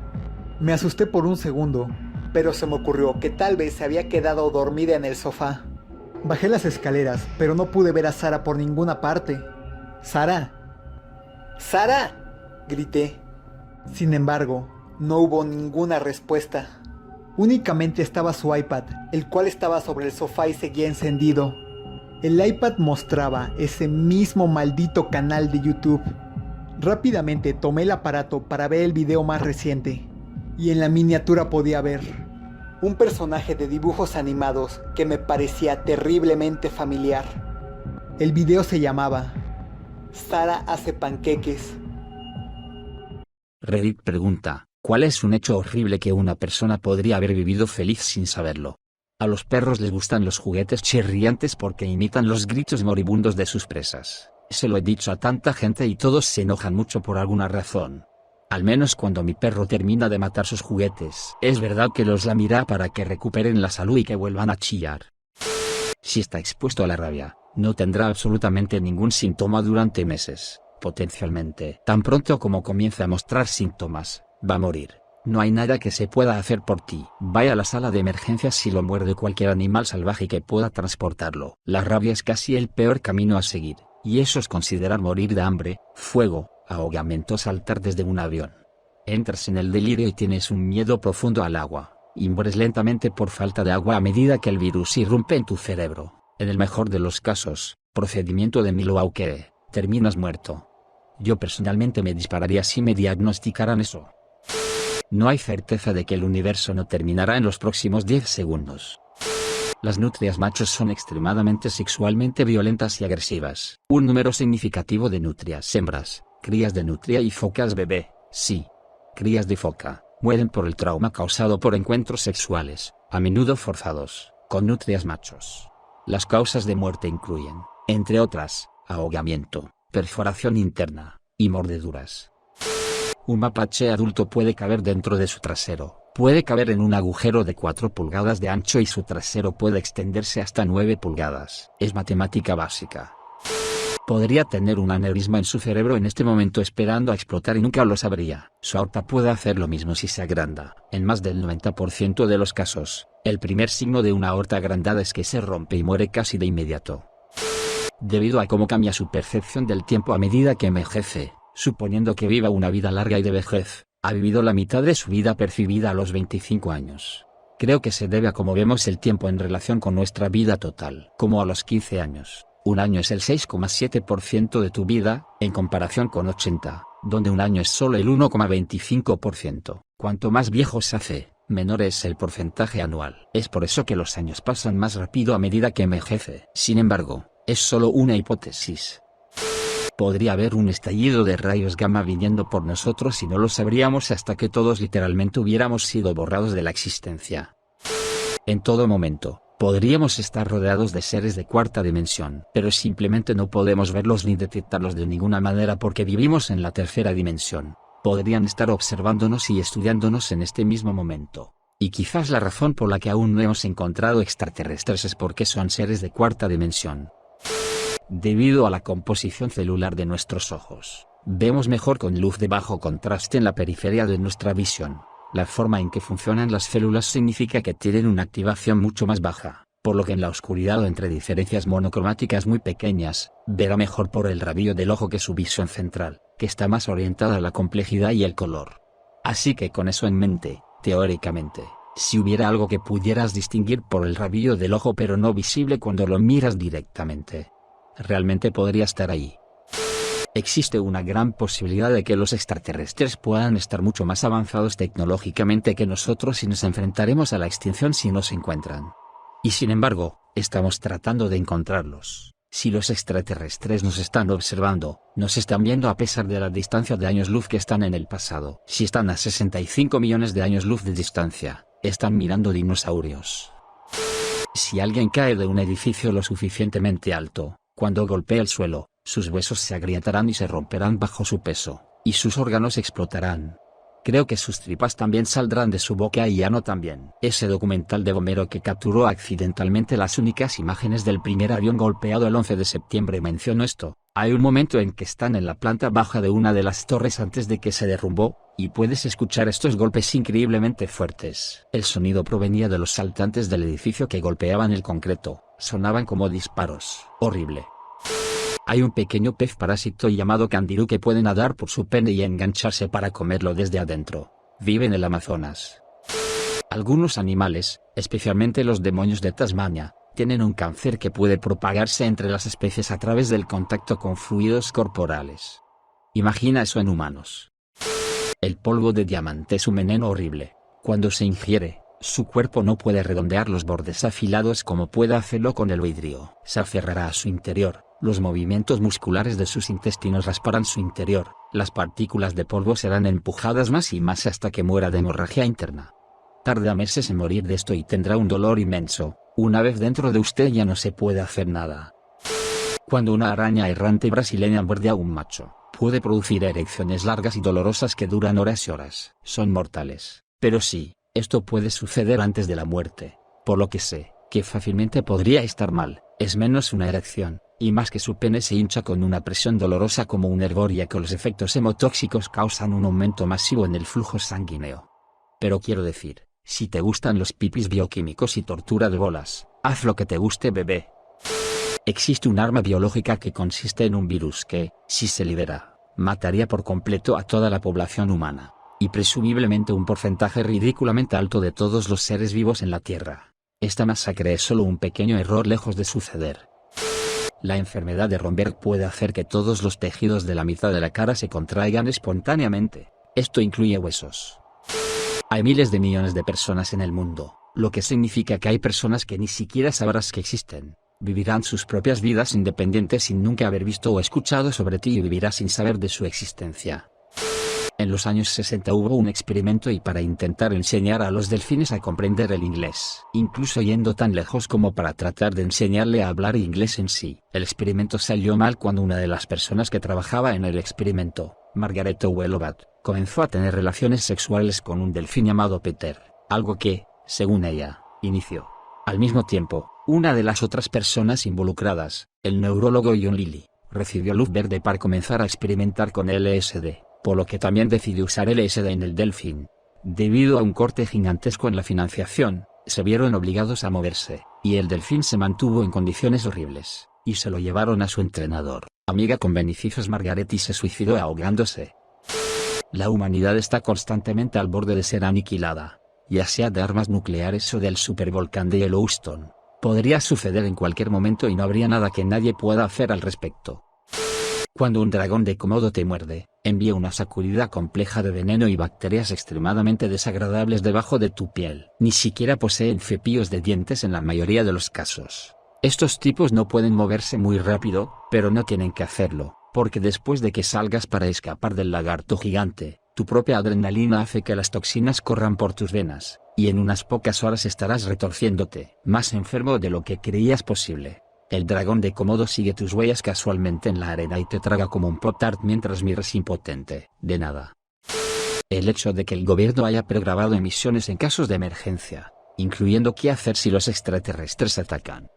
Me asusté por un segundo, pero se me ocurrió que tal vez se había quedado dormida en el sofá. Bajé las escaleras, pero no pude ver a Sara por ninguna parte. ¡Sara! ¡Sara!, grité. Sin embargo, no hubo ninguna respuesta. Únicamente estaba su iPad, el cual estaba sobre el sofá y seguía encendido. El iPad mostraba ese mismo maldito canal de YouTube. Rápidamente tomé el aparato para ver el video más reciente, y en la miniatura podía ver un personaje de dibujos animados que me parecía terriblemente familiar. El video se llamaba Sara hace panqueques. Reddit pregunta, ¿cuál es un hecho horrible que una persona podría haber vivido feliz sin saberlo? A los perros les gustan los juguetes chirriantes porque imitan los gritos moribundos de sus presas. Se lo he dicho a tanta gente y todos se enojan mucho por alguna razón. Al menos cuando mi perro termina de matar sus juguetes. Es verdad que los lamirá para que recuperen la salud y que vuelvan a chillar. Si está expuesto a la rabia, no tendrá absolutamente ningún síntoma durante meses, potencialmente. Tan pronto como comience a mostrar síntomas, va a morir. No hay nada que se pueda hacer por ti. Vaya a la sala de emergencias si lo muerde cualquier animal salvaje que pueda transportarlo. La rabia es casi el peor camino a seguir, y eso es considerar morir de hambre, fuego, ahogamiento o saltar desde un avión. Entras en el delirio y tienes un miedo profundo al agua, y mueres lentamente por falta de agua a medida que el virus irrumpe en tu cerebro. En el mejor de los casos, procedimiento de Milwaukee, terminas muerto. Yo personalmente me dispararía si me diagnosticaran eso. No hay certeza de que el universo no terminará en los próximos 10 segundos. Las nutrias machos son extremadamente sexualmente violentas y agresivas. Un número significativo de nutrias hembras, crías de nutria y focas bebé, sí, crías de foca, mueren por el trauma causado por encuentros sexuales, a menudo forzados, con nutrias machos. Las causas de muerte incluyen, entre otras, ahogamiento, perforación interna, y mordeduras. Un mapache adulto puede caber dentro de su trasero, puede caber en un agujero de 4 pulgadas de ancho y su trasero puede extenderse hasta 9 pulgadas. Es matemática básica. Podría tener un aneurisma en su cerebro en este momento esperando a explotar y nunca lo sabría. Su aorta puede hacer lo mismo si se agranda. En más del 90% de los casos, el primer signo de una aorta agrandada es que se rompe y muere casi de inmediato. Debido a cómo cambia su percepción del tiempo a medida que envejece, suponiendo que viva una vida larga y de vejez, ha vivido la mitad de su vida percibida a los 25 años. Creo que se debe a cómo vemos el tiempo en relación con nuestra vida total. Como a los 15 años, un año es el 6,7% de tu vida, en comparación con 80, donde un año es solo el 1,25%. Cuanto más viejo se hace, menor es el porcentaje anual. Es por eso que los años pasan más rápido a medida que envejece. Sin embargo, es solo una hipótesis. Podría haber un estallido de rayos gamma viniendo por nosotros y no lo sabríamos hasta que todos literalmente hubiéramos sido borrados de la existencia. En todo momento, podríamos estar rodeados de seres de cuarta dimensión, pero simplemente no podemos verlos ni detectarlos de ninguna manera porque vivimos en la tercera dimensión. Podrían estar observándonos y estudiándonos en este mismo momento. Y quizás la razón por la que aún no hemos encontrado extraterrestres es porque son seres de cuarta dimensión. Debido a la composición celular de nuestros ojos, vemos mejor con luz de bajo contraste en la periferia de nuestra visión. La forma en que funcionan las células significa que tienen una activación mucho más baja, por lo que en la oscuridad o entre diferencias monocromáticas muy pequeñas, verá mejor por el rabillo del ojo que su visión central, que está más orientada a la complejidad y el color. Así que con eso en mente, teóricamente, si hubiera algo que pudieras distinguir por el rabillo del ojo pero no visible cuando lo miras directamente, realmente podría estar ahí. Existe una gran posibilidad de que los extraterrestres puedan estar mucho más avanzados tecnológicamente que nosotros y nos enfrentaremos a la extinción si nos encuentran. Y sin embargo, estamos tratando de encontrarlos. Si los extraterrestres nos están observando, nos están viendo a pesar de la distancia de años luz que están en el pasado. Si están a 65 millones de años luz de distancia, están mirando dinosaurios. Si alguien cae de un edificio lo suficientemente alto, cuando golpea el suelo, sus huesos se agrietarán y se romperán bajo su peso, y sus órganos explotarán. Creo que sus tripas también saldrán de su boca y ano también. Ese documental de Bomero que capturó accidentalmente las únicas imágenes del primer avión golpeado el 11 de septiembre mencionó esto. Hay un momento en que están en la planta baja de una de las torres antes de que se derrumbó, y puedes escuchar estos golpes increíblemente fuertes. El sonido provenía de los saltantes del edificio que golpeaban el concreto, sonaban como disparos. Horrible. Hay un pequeño pez parásito llamado candirú que puede nadar por su pene y engancharse para comerlo desde adentro. Vive en el Amazonas. Algunos animales, especialmente los demonios de Tasmania, tienen un cáncer que puede propagarse entre las especies a través del contacto con fluidos corporales. Imagina eso en humanos. El polvo de diamante es un veneno horrible. Cuando se ingiere, su cuerpo no puede redondear los bordes afilados como puede hacerlo con el vidrio. Se aferrará a su interior. Los movimientos musculares de sus intestinos rasparán su interior, las partículas de polvo serán empujadas más y más hasta que muera de hemorragia interna. Tarda meses en morir de esto y tendrá un dolor inmenso. Una vez dentro de usted ya no se puede hacer nada. Cuando una araña errante brasileña muerde a un macho, puede producir erecciones largas y dolorosas que duran horas y horas. Son mortales. Pero sí, esto puede suceder antes de la muerte. Por lo que sé, que fácilmente podría estar mal, es menos una erección. Y más que su pene se hincha con una presión dolorosa como un hervor ya que los efectos hemotóxicos causan un aumento masivo en el flujo sanguíneo. Pero quiero decir, si te gustan los pipis bioquímicos y tortura de bolas, haz lo que te guste bebé. Existe un arma biológica que consiste en un virus que, si se libera, mataría por completo a toda la población humana, y presumiblemente un porcentaje ridículamente alto de todos los seres vivos en la Tierra. Esta masacre es solo un pequeño error lejos de suceder. La enfermedad de Romberg puede hacer que todos los tejidos de la mitad de la cara se contraigan espontáneamente. Esto incluye huesos. Hay miles de millones de personas en el mundo, lo que significa que hay personas que ni siquiera sabrás que existen. Vivirán sus propias vidas independientes sin nunca haber visto o escuchado sobre ti y vivirás sin saber de su existencia. En los años 60 hubo un experimento y para intentar enseñar a los delfines a comprender el inglés, incluso yendo tan lejos como para tratar de enseñarle a hablar inglés en sí. El experimento salió mal cuando una de las personas que trabajaba en el experimento, Margaret Owelobat, comenzó a tener relaciones sexuales con un delfín llamado Peter, algo que, según ella, inició. Al mismo tiempo, una de las otras personas involucradas, el neurólogo John Lilly, recibió luz verde para comenzar a experimentar con LSD. Por lo que también decidió usar LSD en el delfín. Debido a un corte gigantesco en la financiación, se vieron obligados a moverse, y el delfín se mantuvo en condiciones horribles, y se lo llevaron a su entrenador, amiga con beneficios Margaret y se suicidó ahogándose. La humanidad está constantemente al borde de ser aniquilada, ya sea de armas nucleares o del supervolcán de Yellowstone. Podría suceder en cualquier momento y no habría nada que nadie pueda hacer al respecto. Cuando un dragón de Komodo te muerde, envía una sacudida compleja de veneno y bacterias extremadamente desagradables debajo de tu piel. Ni siquiera poseen cepillos de dientes en la mayoría de los casos. Estos tipos no pueden moverse muy rápido, pero no tienen que hacerlo, porque después de que salgas para escapar del lagarto gigante, tu propia adrenalina hace que las toxinas corran por tus venas, y en unas pocas horas estarás retorciéndote, más enfermo de lo que creías posible. El dragón de Komodo sigue tus huellas casualmente en la arena y te traga como un pop-tart mientras miras impotente. De nada. El hecho de que el gobierno haya pregrabado emisiones en casos de emergencia, incluyendo qué hacer si los extraterrestres atacan.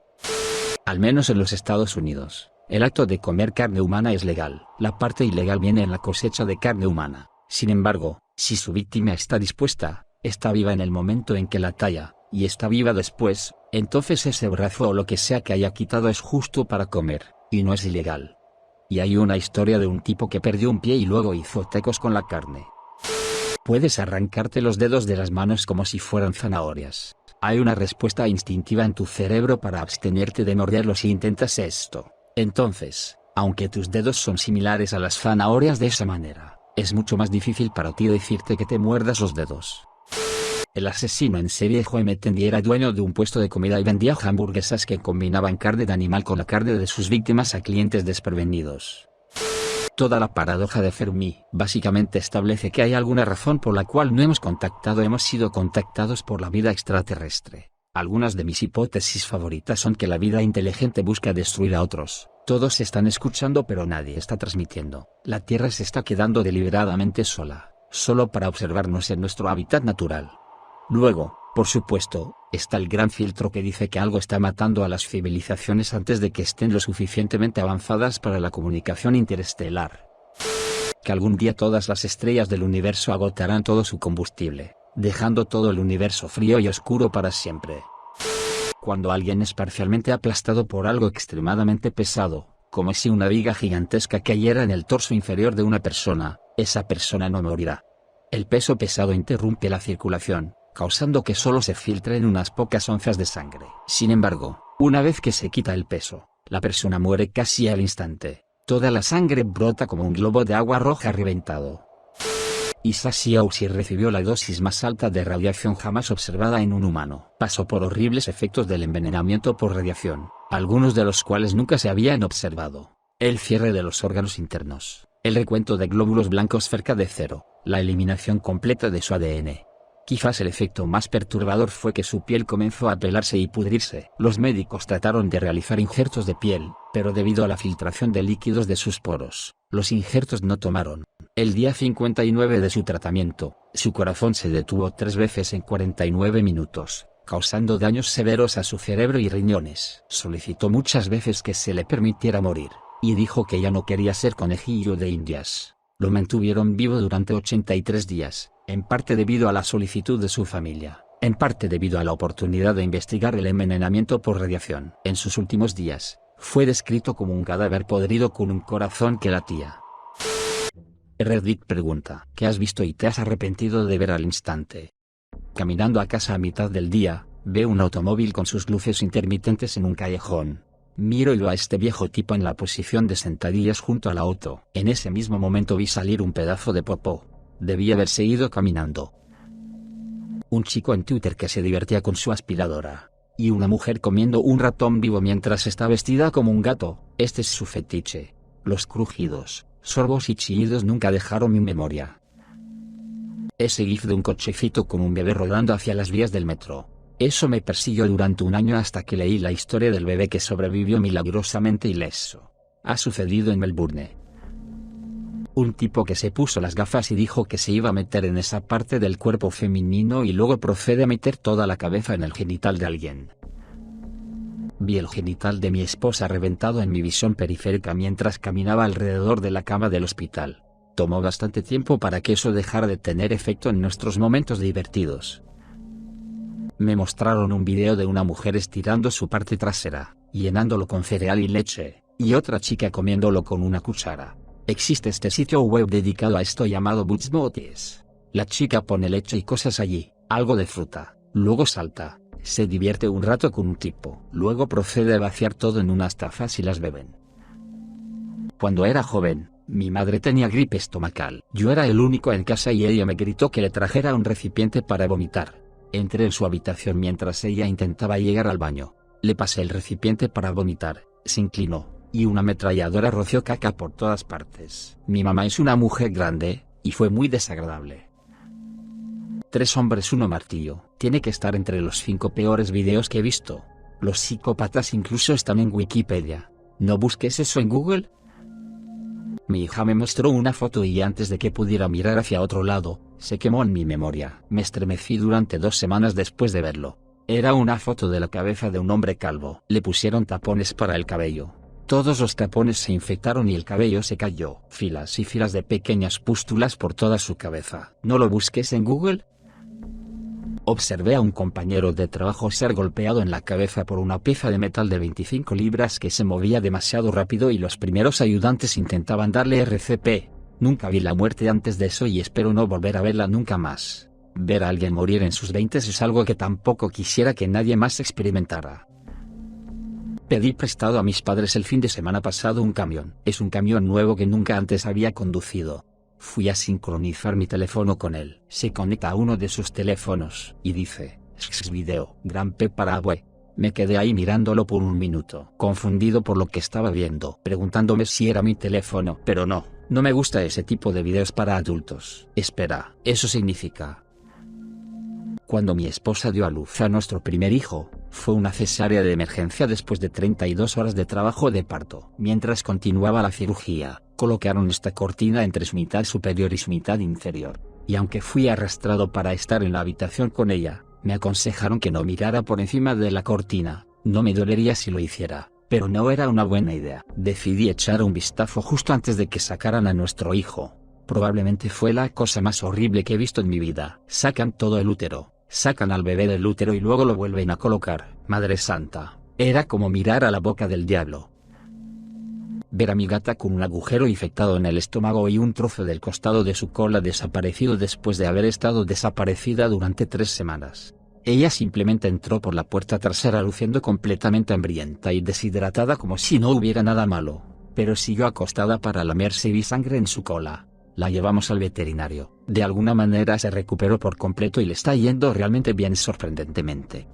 Al menos en los Estados Unidos, el acto de comer carne humana es legal. La parte ilegal viene en la cosecha de carne humana. Sin embargo, Si su víctima está dispuesta, está viva en el momento en que la talla, y está viva después, entonces ese brazo o lo que sea que haya quitado es justo para comer, y no es ilegal. Y hay una historia de un tipo que perdió un pie y luego hizo tacos con la carne. Puedes arrancarte los dedos de las manos como si fueran zanahorias. Hay una respuesta instintiva en tu cerebro para abstenerte de morderlos si intentas esto. Entonces, aunque tus dedos son similares a las zanahorias de esa manera, es mucho más difícil para ti decirte que te muerdas los dedos. El asesino en serie Joe Mettendy era dueño de un puesto de comida y vendía hamburguesas que combinaban carne de animal con la carne de sus víctimas a clientes desprevenidos. Toda la paradoja de Fermi básicamente establece que hay alguna razón por la cual no hemos sido contactados por la vida extraterrestre. Algunas de mis hipótesis favoritas son que la vida inteligente busca destruir a otros. Todos están escuchando pero nadie está transmitiendo. La Tierra se está quedando deliberadamente sola, solo para observarnos en nuestro hábitat natural. Luego, por supuesto, está el gran filtro que dice que algo está matando a las civilizaciones antes de que estén lo suficientemente avanzadas para la comunicación interestelar. Que algún día todas las estrellas del universo agotarán todo su combustible, dejando todo el universo frío y oscuro para siempre. Cuando alguien es parcialmente aplastado por algo extremadamente pesado, como si una viga gigantesca cayera en el torso inferior de una persona, esa persona no morirá. El peso pesado interrumpe la circulación, causando que solo se filtren unas pocas onzas de sangre. Sin embargo, una vez que se quita el peso, la persona muere casi al instante. Toda la sangre brota como un globo de agua roja reventado. Isaac Siauzi recibió la dosis más alta de radiación jamás observada en un humano. Pasó por horribles efectos del envenenamiento por radiación, algunos de los cuales nunca se habían observado. El cierre de los órganos internos, el recuento de glóbulos blancos cerca de cero, la eliminación completa de su ADN. Quizás el efecto más perturbador fue que su piel comenzó a pelarse y pudrirse. Los médicos trataron de realizar injertos de piel, pero debido a la filtración de líquidos de sus poros, los injertos no tomaron. El día 59 de su tratamiento, su corazón se detuvo 3 veces en 49 minutos, causando daños severos a su cerebro y riñones. Solicitó muchas veces que se le permitiera morir, y dijo que ya no quería ser conejillo de Indias. Lo mantuvieron vivo durante 83 días. En parte debido a la solicitud de su familia, en parte debido a la oportunidad de investigar el envenenamiento por radiación. En sus últimos días, fue descrito como un cadáver podrido con un corazón que latía. Reddit pregunta: ¿qué has visto y te has arrepentido de ver al instante? Caminando a casa a mitad del día, veo un automóvil con sus luces intermitentes en un callejón. Miro y veo a este viejo tipo en la posición de sentadillas junto al auto. En ese mismo momento vi salir un pedazo de popó. Debí haber seguido caminando. Un chico en Twitter que se divertía con su aspiradora. Y una mujer comiendo un ratón vivo mientras está vestida como un gato. Este es su fetiche. Los crujidos, sorbos y chillidos nunca dejaron mi memoria. Ese gif de un cochecito con un bebé rodando hacia las vías del metro. Eso me persiguió durante un año hasta que leí la historia del bebé que sobrevivió milagrosamente ileso. Ha sucedido en Melbourne. Un tipo que se puso las gafas y dijo que se iba a meter en esa parte del cuerpo femenino y luego procede a meter toda la cabeza en el genital de alguien. Vi el genital de mi esposa reventado en mi visión periférica mientras caminaba alrededor de la cama del hospital. Tomó bastante tiempo para que eso dejara de tener efecto en nuestros momentos divertidos. Me mostraron un video de una mujer estirando su parte trasera, llenándolo con cereal y leche, y otra chica comiéndolo con una cuchara. Existe este sitio web dedicado a esto llamado Butzmotes. La chica pone leche y cosas allí, algo de fruta, luego salta, se divierte un rato con un tipo, luego procede a vaciar todo en unas tazas y las beben. Cuando era joven, mi madre tenía gripe estomacal. Yo era el único en casa y ella me gritó que le trajera un recipiente para vomitar. Entré en su habitación mientras ella intentaba llegar al baño. Le pasé el recipiente para vomitar, se inclinó, y una ametralladora roció caca por todas partes. Mi mamá es una mujer grande, y fue muy desagradable. 3 hombres 1 martillo. Tiene que estar entre los 5 peores videos que he visto. Los psicópatas incluso están en Wikipedia. ¿No busques eso en Google? Mi hija me mostró una foto y antes de que pudiera mirar hacia otro lado, se quemó en mi memoria. Me estremecí durante 2 semanas después de verlo. Era una foto de la cabeza de un hombre calvo. Le pusieron tapones para el cabello. Todos los tapones se infectaron y el cabello se cayó. Filas y filas de pequeñas pústulas por toda su cabeza. ¿No lo busques en Google? Observé a un compañero de trabajo ser golpeado en la cabeza por una pieza de metal de 25 libras que se movía demasiado rápido y los primeros ayudantes intentaban darle RCP. Nunca vi la muerte antes de eso y espero no volver a verla nunca más. Ver a alguien morir en sus 20 es algo que tampoco quisiera que nadie más experimentara. Pedí prestado a mis padres el fin de semana pasado un camión. Es un camión nuevo que nunca antes había conducido. Fui a sincronizar mi teléfono con él. Se conecta a uno de sus teléfonos y dice, video, Gran P para abue. Me quedé ahí mirándolo por un minuto, confundido por lo que estaba viendo, preguntándome si era mi teléfono, pero no me gusta ese tipo de videos para adultos. Espera, ¿eso significa? Cuando mi esposa dio a luz a nuestro primer hijo, fue una cesárea de emergencia después de 32 horas de trabajo de parto. Mientras continuaba la cirugía, colocaron esta cortina entre su mitad superior y su mitad inferior, y aunque fui arrastrado para estar en la habitación con ella, me aconsejaron que no mirara por encima de la cortina. No me dolería si lo hiciera, pero no era una buena idea. Decidí echar un vistazo justo antes de que sacaran a nuestro hijo. Probablemente fue la cosa más horrible que he visto en mi vida. Sacan todo el útero, sacan al bebé del útero y luego lo vuelven a colocar. Madre Santa, era como mirar a la boca del diablo. Ver a mi gata con un agujero infectado en el estómago y un trozo del costado de su cola desaparecido después de haber estado desaparecida durante 3 semanas. Ella simplemente entró por la puerta trasera luciendo completamente hambrienta y deshidratada como si no hubiera nada malo, pero siguió acostada para lamerse y vi sangre en su cola. La llevamos al veterinario. De alguna manera se recuperó por completo y le está yendo realmente bien, sorprendentemente.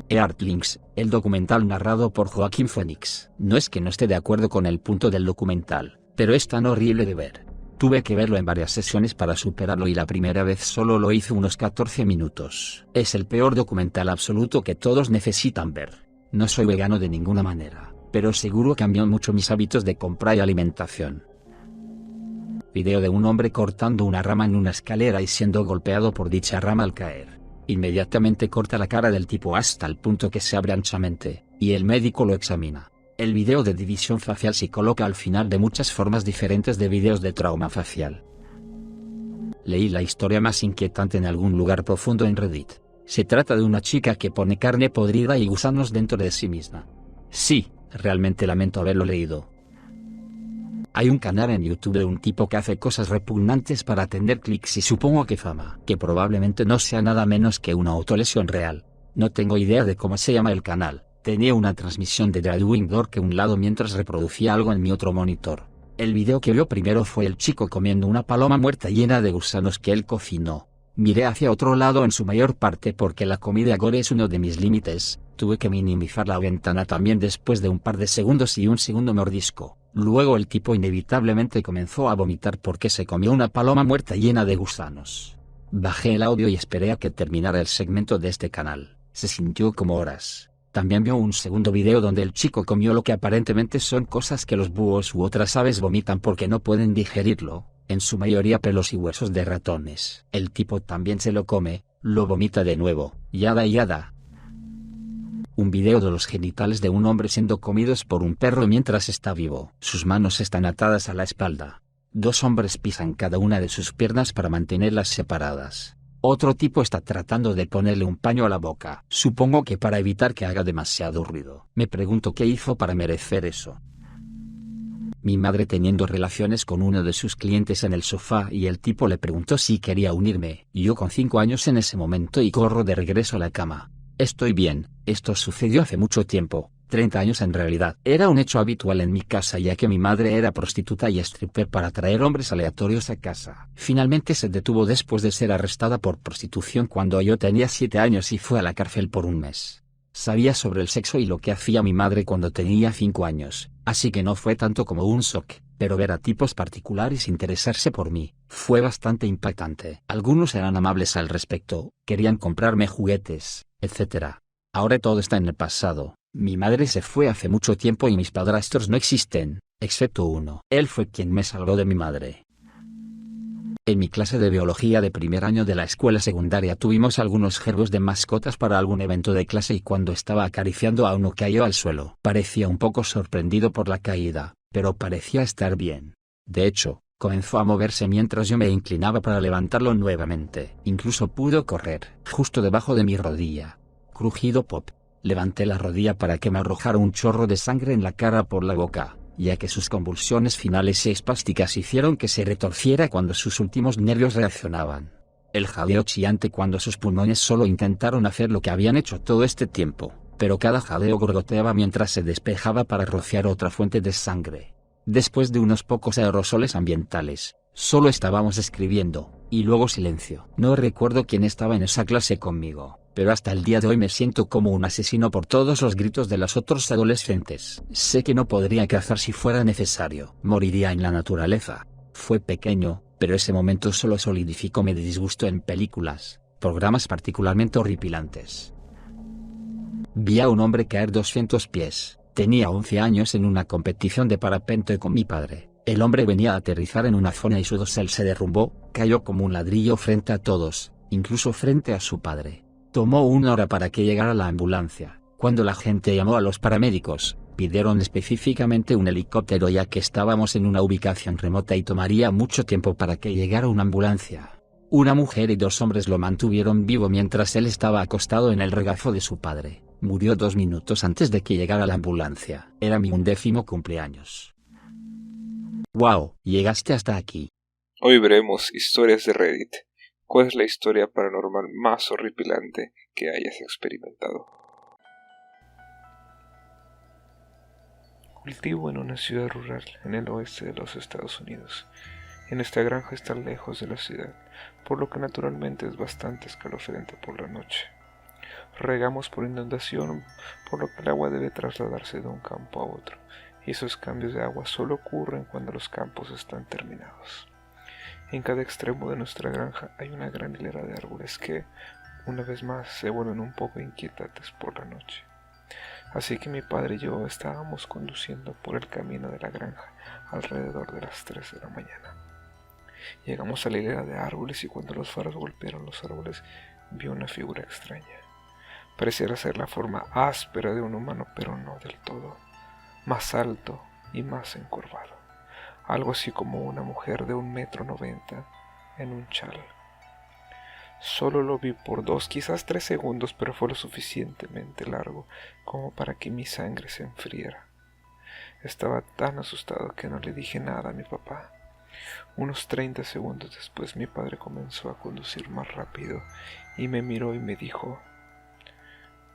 Earthlings, el documental narrado por Joaquín Phoenix. No es que no esté de acuerdo con el punto del documental, pero es tan horrible de ver. Tuve que verlo en varias sesiones para superarlo y la primera vez solo lo hice unos 14 minutos. Es el peor documental absoluto que todos necesitan ver. No soy vegano de ninguna manera, pero seguro cambió mucho mis hábitos de compra y alimentación. Video de un hombre cortando una rama en una escalera y siendo golpeado por dicha rama al caer. Inmediatamente corta la cara del tipo hasta el punto que se abre anchamente, y el médico lo examina. El video de división facial se coloca al final de muchas formas diferentes de videos de trauma facial. Leí la historia más inquietante en algún lugar profundo en Reddit. Se trata de una chica que pone carne podrida y gusanos dentro de sí misma. Sí, realmente lamento haberlo leído. Hay un canal en YouTube de un tipo que hace cosas repugnantes para tener clics y supongo que fama, que probablemente no sea nada menos que una autolesión real. No tengo idea de cómo se llama el canal. Tenía una transmisión de Drawing Door que un lado mientras reproducía algo en mi otro monitor. El video que vio primero fue el chico comiendo una paloma muerta llena de gusanos que él cocinó. Miré hacia otro lado en su mayor parte porque la comida gore es uno de mis límites. Tuve que minimizar la ventana también después de un par de segundos y un segundo mordisco. Luego el tipo inevitablemente comenzó a vomitar porque se comió una paloma muerta llena de gusanos. Bajé el audio y esperé a que terminara el segmento de este canal. Se sintió como horas. También vio un segundo video donde el chico comió lo que aparentemente son cosas que los búhos u otras aves vomitan porque no pueden digerirlo, en su mayoría pelos y huesos de ratones. El tipo también se lo come, lo vomita de nuevo, yada yada. Un video de los genitales de un hombre siendo comidos por un perro mientras está vivo. Sus manos están atadas a la espalda. 2 hombres pisan cada una de sus piernas para mantenerlas separadas. Otro tipo está tratando de ponerle un paño a la boca. Supongo que para evitar que haga demasiado ruido. Me pregunto qué hizo para merecer eso. Mi madre teniendo relaciones con uno de sus clientes en el sofá y el tipo le preguntó si quería unirme. Yo con 5 años en ese momento y corro de regreso a la cama. Estoy bien, esto sucedió hace mucho tiempo, 30 años en realidad. Era un hecho habitual en mi casa ya que mi madre era prostituta y stripper para traer hombres aleatorios a casa. Finalmente se detuvo después de ser arrestada por prostitución cuando yo tenía 7 años y fue a la cárcel por un mes. Sabía sobre el sexo y lo que hacía mi madre cuando tenía 5 años, así que no fue tanto como un shock, pero ver a tipos particulares interesarse por mí, fue bastante impactante. Algunos eran amables al respecto, querían comprarme juguetes, etc. Ahora todo está en el pasado. Mi madre se fue hace mucho tiempo y mis padrastros no existen, excepto uno. Él fue quien me salvó de mi madre. En mi clase de biología de primer año de la escuela secundaria tuvimos algunos gerbos de mascotas para algún evento de clase y cuando estaba acariciando a uno cayó al suelo. Parecía un poco sorprendido por la caída, pero parecía estar bien. De hecho, comenzó a moverse mientras yo me inclinaba para levantarlo nuevamente. Incluso pudo correr, justo debajo de mi rodilla. Crujido pop. Levanté la rodilla para que me arrojara un chorro de sangre en la cara por la boca, ya que sus convulsiones finales y espásticas hicieron que se retorciera cuando sus últimos nervios reaccionaban. El jadeo chillante cuando sus pulmones solo intentaron hacer lo que habían hecho todo este tiempo, pero cada jadeo gorgoteaba mientras se despejaba para rociar otra fuente de sangre. Después de unos pocos aerosoles ambientales, solo estábamos escribiendo, y luego silencio. No recuerdo quién estaba en esa clase conmigo, pero hasta el día de hoy me siento como un asesino por todos los gritos de los otros adolescentes. Sé que no podría cazar si fuera necesario. Moriría en la naturaleza. Fue pequeño, pero ese momento solo solidificó mi disgusto en películas, programas particularmente horripilantes. Vi a un hombre caer 200 pies. Tenía 11 años en una competición de parapente con mi padre. El hombre venía a aterrizar en una zona y su dosel se derrumbó, cayó como un ladrillo frente a todos, incluso frente a su padre. Tomó 1 hora para que llegara la ambulancia. Cuando la gente llamó a los paramédicos, pidieron específicamente un helicóptero ya que estábamos en una ubicación remota y tomaría mucho tiempo para que llegara una ambulancia. Una mujer y 2 hombres lo mantuvieron vivo mientras él estaba acostado en el regazo de su padre. Murió 2 minutos antes de que llegara la ambulancia. Era mi 11º cumpleaños. Wow, llegaste hasta aquí. Hoy veremos historias de Reddit. ¿Cuál es la historia paranormal más horripilante que hayas experimentado? Cultivo en una ciudad rural en el oeste de los Estados Unidos. En esta granja está lejos de la ciudad, por lo que naturalmente es bastante escalofriante por la noche. Regamos por inundación, por lo que el agua debe trasladarse de un campo a otro, y esos cambios de agua solo ocurren cuando los campos están terminados. En cada extremo de nuestra granja hay una gran hilera de árboles que, una vez más, se vuelven un poco inquietantes por la noche. Así que mi padre y yo estábamos conduciendo por el camino de la granja alrededor de las 3 de la mañana. Llegamos a la hilera de árboles y cuando los faros golpearon los árboles, vi una figura extraña. Pareciera ser la forma áspera de un humano, pero no del todo. Más alto y más encorvado. Algo así como una mujer de 1,90 m en un chal. Solo lo vi por 2, quizás 3 segundos, pero fue lo suficientemente largo como para que mi sangre se enfriara. Estaba tan asustado que no le dije nada a mi papá. Unos 30 segundos después mi padre comenzó a conducir más rápido y me miró y me dijo: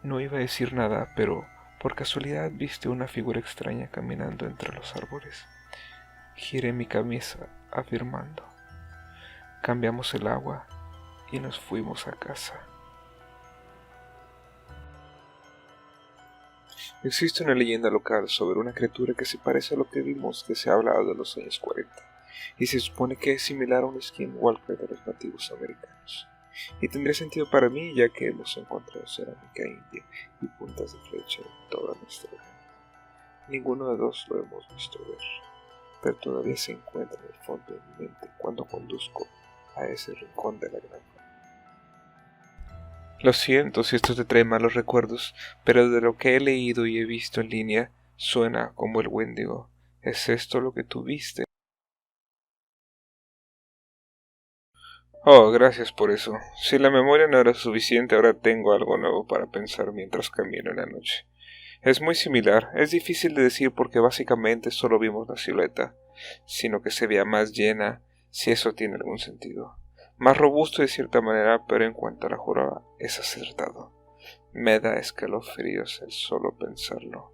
no iba a decir nada, pero por casualidad viste una figura extraña caminando entre los árboles. Giré mi cabeza afirmando. Cambiamos el agua y nos fuimos a casa. Existe una leyenda local sobre una criatura que se parece a lo que vimos que se ha hablado de los años 40, y se supone que es similar a un skinwalker de los nativos americanos. Y tendría sentido para mí ya que hemos encontrado cerámica india y puntas de flecha en toda nuestra granja. Ninguno de los lo hemos visto ver, pero todavía se encuentra en el fondo de mi mente cuando conduzco a ese rincón de la granja. Lo siento si esto te trae malos recuerdos, pero de lo que he leído y he visto en línea, suena como el Wendigo. ¿Es esto lo que tú viste? Oh, gracias por eso. Si la memoria no era suficiente, ahora tengo algo nuevo para pensar mientras camino en la noche. Es muy similar, es difícil de decir porque básicamente solo vimos la silueta, sino que se veía más llena, si eso tiene algún sentido. Más robusto de cierta manera, pero en cuanto a la joroba, es acertado. Me da escalofríos el solo pensarlo.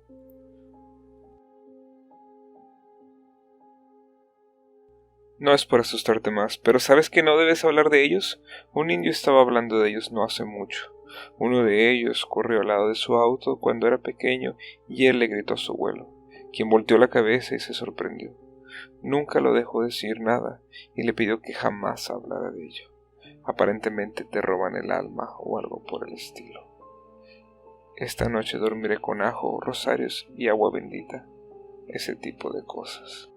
No es por asustarte más, pero ¿sabes que no debes hablar de ellos? Un indio estaba hablando de ellos no hace mucho. Uno de ellos corrió al lado de su auto cuando era pequeño y él le gritó a su abuelo, quien volteó la cabeza y se sorprendió. Nunca lo dejó decir nada y le pidió que jamás hablara de ello. Aparentemente te roban el alma o algo por el estilo. Esta noche dormiré con ajo, rosarios y agua bendita. Ese tipo de cosas.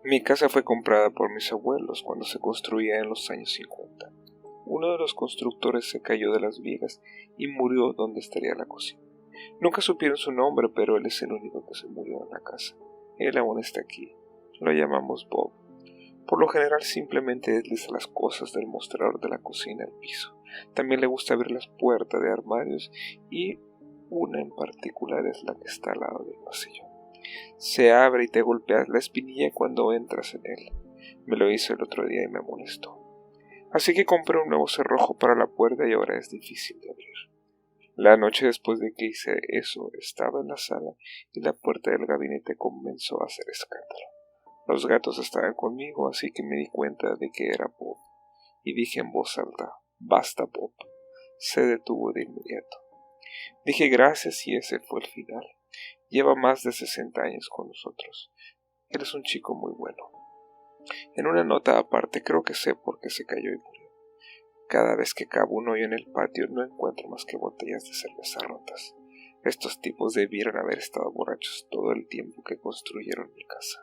Mi casa fue comprada por mis abuelos cuando se construía en los años 50. Uno de los constructores se cayó de las vigas y murió donde estaría la cocina. Nunca supieron su nombre, pero él es el único que se murió en la casa. Él aún está aquí. Lo llamamos Bob. Por lo general simplemente desliza las cosas del mostrador de la cocina al piso. También le gusta abrir las puertas de armarios y una en particular es la que está al lado del pasillo. Se abre y te golpeas la espinilla cuando entras en él. Me lo hizo el otro día y me molestó. Así que compré un nuevo cerrojo para la puerta y ahora es difícil de abrir. La noche después de que hice eso, estaba en la sala y la puerta del gabinete comenzó a hacer escándalo. Los gatos estaban conmigo, así que me di cuenta de que era Bob, y dije en voz alta, «Basta, Bob». Se detuvo de inmediato. Dije gracias y ese fue el final. Lleva más de 60 años con nosotros. Él es un chico muy bueno. En una nota aparte, creo que sé por qué se cayó y murió. Cada vez que cavo un hoyo en el patio no encuentro más que botellas de cerveza rotas. Estos tipos debieron haber estado borrachos todo el tiempo que construyeron mi casa.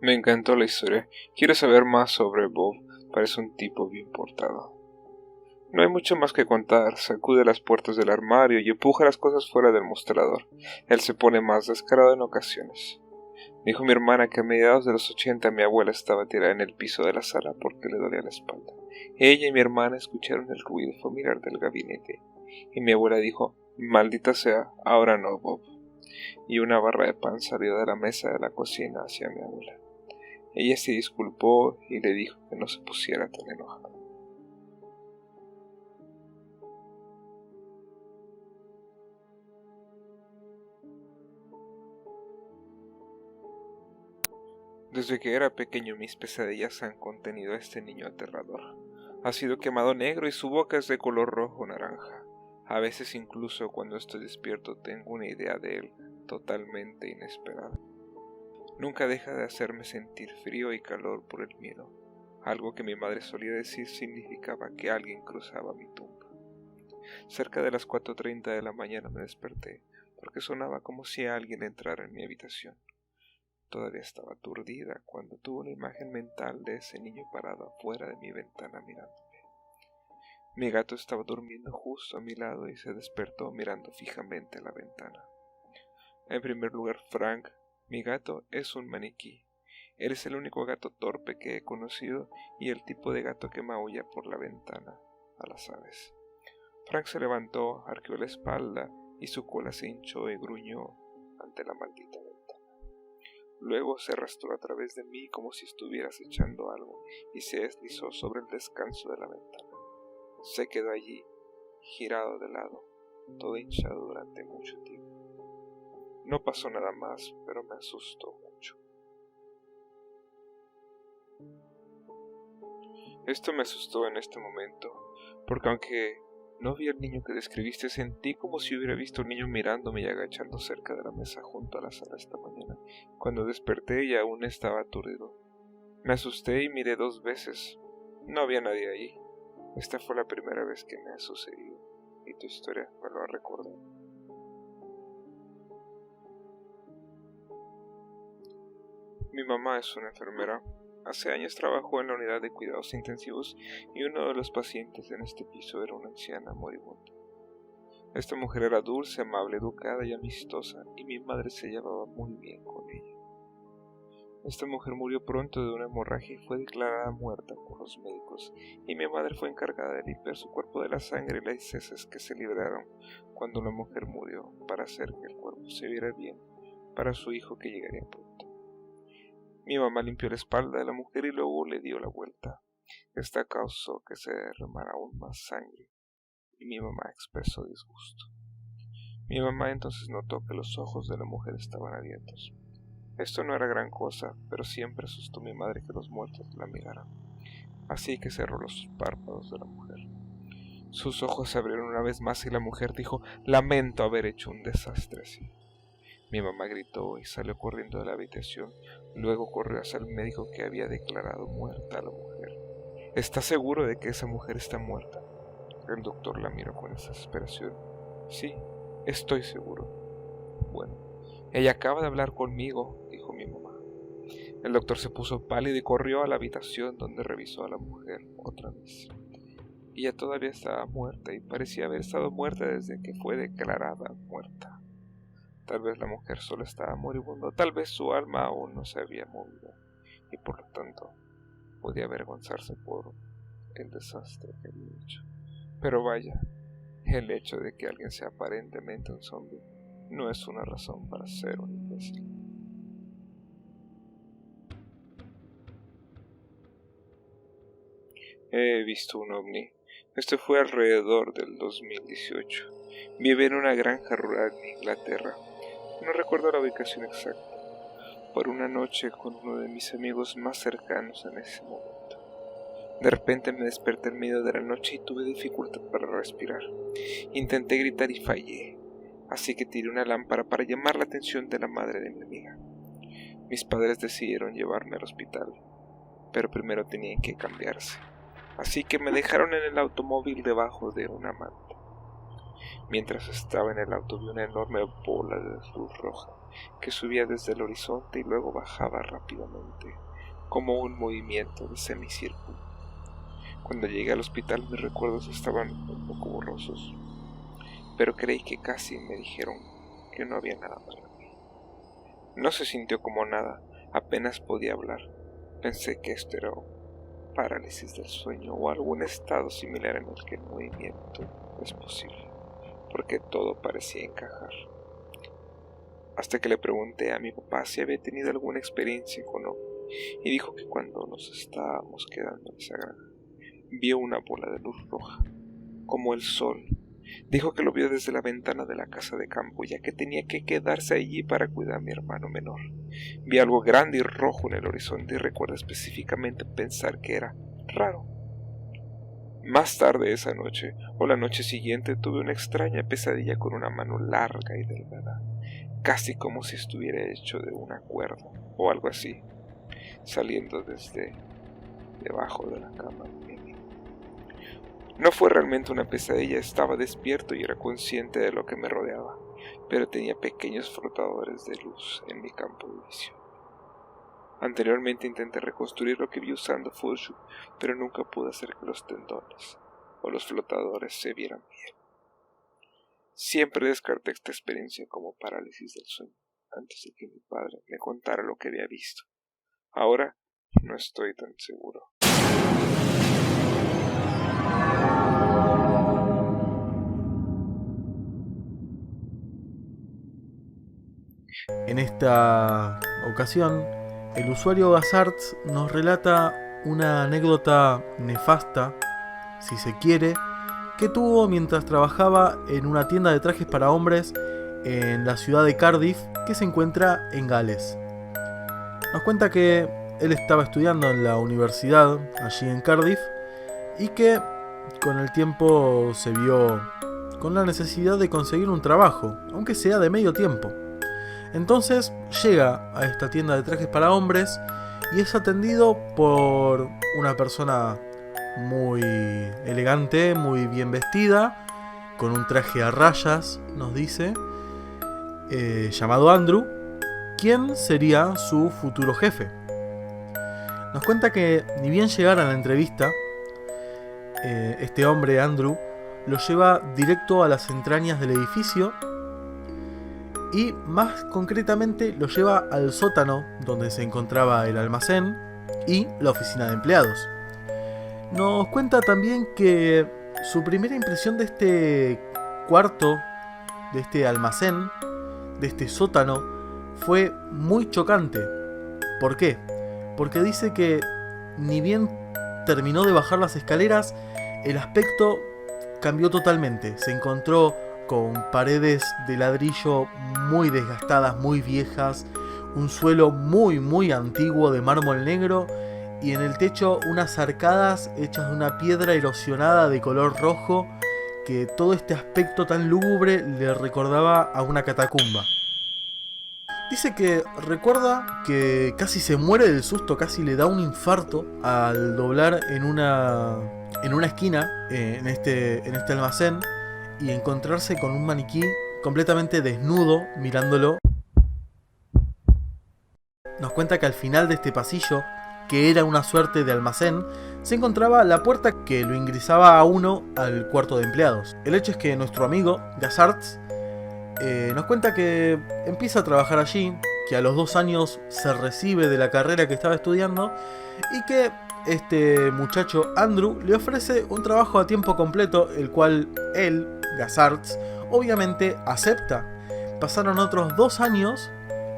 Me encantó la historia. Quiero saber más sobre Bob. Parece un tipo bien portado. No hay mucho más que contar. Sacude las puertas del armario y empuja las cosas fuera del mostrador. Él se pone más descarado en ocasiones. Dijo mi hermana que a mediados de los 80 mi abuela estaba tirada en el piso de la sala porque le dolía la espalda. Ella y mi hermana escucharon el ruido familiar del gabinete. Y mi abuela dijo, «Maldita sea, ahora no, Bob». Y una barra de pan salió de la mesa de la cocina hacia mi abuela. Ella se disculpó y le dijo que no se pusiera tan enojada. Desde que era pequeño mis pesadillas han contenido a este niño aterrador. Ha sido quemado negro y su boca es de color rojo o naranja. A veces incluso cuando estoy despierto tengo una idea de él totalmente inesperada. Nunca deja de hacerme sentir frío y calor por el miedo. Algo que mi madre solía decir significaba que alguien cruzaba mi tumba. Cerca de las 4:30 de la mañana me desperté porque sonaba como si alguien entrara en mi habitación. Todavía estaba aturdida cuando tuve una imagen mental de ese niño parado afuera de mi ventana mirándome. Mi gato estaba durmiendo justo a mi lado y se despertó mirando fijamente a la ventana. En primer lugar, Frank, mi gato, es un maniquí. Él es el único gato torpe que he conocido y el tipo de gato que maulla por la ventana a las aves. Frank se levantó, arqueó la espalda y su cola se hinchó y gruñó ante la maldita ventana. Luego se arrastró a través de mí como si estuviera acechando algo y se deslizó sobre el descanso de la ventana. Se quedó allí, girado de lado, todo hinchado durante mucho tiempo. No pasó nada más, pero me asustó mucho. Esto me asustó en este momento, porque aunque no vi al niño que describiste, sentí como si hubiera visto a un niño mirándome y agachando cerca de la mesa junto a la sala esta mañana, cuando desperté y aún estaba aturdido. Me asusté y miré 2 veces. No había nadie ahí. Esta fue la primera vez que me ha sucedido, y tu historia me lo ha recordado. Mi mamá es una enfermera. Hace años trabajó en la unidad de cuidados intensivos y uno de los pacientes en este piso era una anciana moribunda. Esta mujer era dulce, amable, educada y amistosa, y mi madre se llevaba muy bien con ella. Esta mujer murió pronto de una hemorragia y fue declarada muerta por los médicos, y mi madre fue encargada de limpiar su cuerpo de la sangre y las heces que se libraron cuando la mujer murió, para hacer que el cuerpo se viera bien para su hijo que llegaría pronto. Mi mamá limpió la espalda de la mujer y luego le dio la vuelta. Esta causó que se derramara aún más sangre, y mi mamá expresó disgusto. Mi mamá entonces notó que los ojos de la mujer estaban abiertos. Esto no era gran cosa, pero siempre asustó a mi madre que los muertos la miraran. Así que cerró los párpados de la mujer. Sus ojos se abrieron una vez más y la mujer dijo: «Lamento haber hecho un desastre así». Mi mamá gritó y salió corriendo de la habitación. Luego corrió hacia el médico que había declarado muerta a la mujer. «¿Estás seguro de que esa mujer está muerta?». El doctor la miró con desesperación. «Sí, estoy seguro». «Bueno, «Ella acaba de hablar conmigo», dijo mi mamá. El doctor se puso pálido y corrió a la habitación donde revisó a la mujer otra vez. Ella todavía estaba muerta y parecía haber estado muerta desde que fue declarada muerta. Tal vez la mujer solo estaba moribunda, tal vez su alma aún no se había movido y por lo tanto podía avergonzarse por el desastre que había hecho. Pero vaya, el hecho de que alguien sea aparentemente un zombie no es una razón para ser un imbécil. He visto un ovni. Este fue alrededor del 2018. Vive en una granja rural en Inglaterra. No recuerdo la ubicación exacta. Por una noche con uno de mis amigos más cercanos en ese momento. De repente me desperté en medio de la noche y tuve dificultad para respirar. Intenté gritar y fallé, así que tiré una lámpara para llamar la atención de la madre de mi amiga. Mis padres decidieron llevarme al hospital, pero primero tenían que cambiarse, así que me dejaron en el automóvil debajo de una manta. Mientras estaba en el auto vi una enorme bola de luz roja que subía desde el horizonte y luego bajaba rápidamente, como un movimiento de semicírculo. Cuando llegué al hospital mis recuerdos estaban un poco borrosos, pero creí que casi me dijeron que no había nada para mí. No se sintió como nada, apenas podía hablar. Pensé que esto era parálisis del sueño o algún estado similar en el que el movimiento es posible, porque todo parecía encajar. Hasta que le pregunté a mi papá si había tenido alguna experiencia con ovni, y dijo que cuando nos estábamos quedando en esa granja, vio una bola de luz roja, como el sol. Dijo que lo vio desde la ventana de la casa de campo, ya que tenía que quedarse allí para cuidar a mi hermano menor. Vi algo grande y rojo en el horizonte y recuerdo específicamente pensar que era raro. Más tarde esa noche, o la noche siguiente, tuve una extraña pesadilla con una mano larga y delgada, casi como si estuviera hecho de una cuerda, o algo así, saliendo desde debajo de la cama de mi amigo. No fue realmente una pesadilla, estaba despierto y era consciente de lo que me rodeaba, pero tenía pequeños flotadores de luz en mi campo de visión. Anteriormente intenté reconstruir lo que vi usando Photoshop, pero nunca pude hacer que los tendones o los flotadores se vieran bien. Siempre descarté esta experiencia como parálisis del sueño, antes de que mi padre me contara lo que había visto. Ahora no estoy tan seguro. En esta ocasión, el usuario Gazarts nos relata una anécdota nefasta, si se quiere, que tuvo mientras trabajaba en una tienda de trajes para hombres en la ciudad de Cardiff, que se encuentra en Gales. Nos cuenta que él estaba estudiando en la universidad allí en Cardiff y que con el tiempo se vio con la necesidad de conseguir un trabajo, aunque sea de medio tiempo. Entonces llega a esta tienda de trajes para hombres y es atendido por una persona muy elegante, muy bien vestida, con un traje a rayas, nos dice, llamado Andrew, quien sería su futuro jefe. Nos cuenta que ni bien llegara a la entrevista, este hombre, Andrew, lo lleva directo a las entrañas del edificio y más concretamente lo lleva al sótano donde se encontraba el almacén y la oficina de empleados. Nos cuenta también que su primera impresión de este cuarto, de este almacén, de este sótano, fue muy chocante. ¿Por qué? Porque dice que ni bien terminó de bajar las escaleras, el aspecto cambió totalmente. Se encontró con paredes de ladrillo muy desgastadas, muy viejas, un suelo muy antiguo de mármol negro y en el techo unas arcadas hechas de una piedra erosionada de color rojo, que todo este aspecto tan lúgubre le recordaba a una catacumba. Dice que recuerda que casi se muere del susto, casi le da un infarto al doblar en una esquina en este almacén y encontrarse con un maniquí completamente desnudo mirándolo. Nos cuenta que al final de este pasillo, que era una suerte de almacén, se encontraba la puerta que lo ingresaba a uno al cuarto de empleados. El hecho es que nuestro amigo Gazarts nos cuenta que empieza a trabajar allí, que a los 2 años se recibe de la carrera que estaba estudiando y que este muchacho Andrew le ofrece un trabajo a tiempo completo, el cual él, Gazarts, obviamente acepta. Pasaron otros 2 años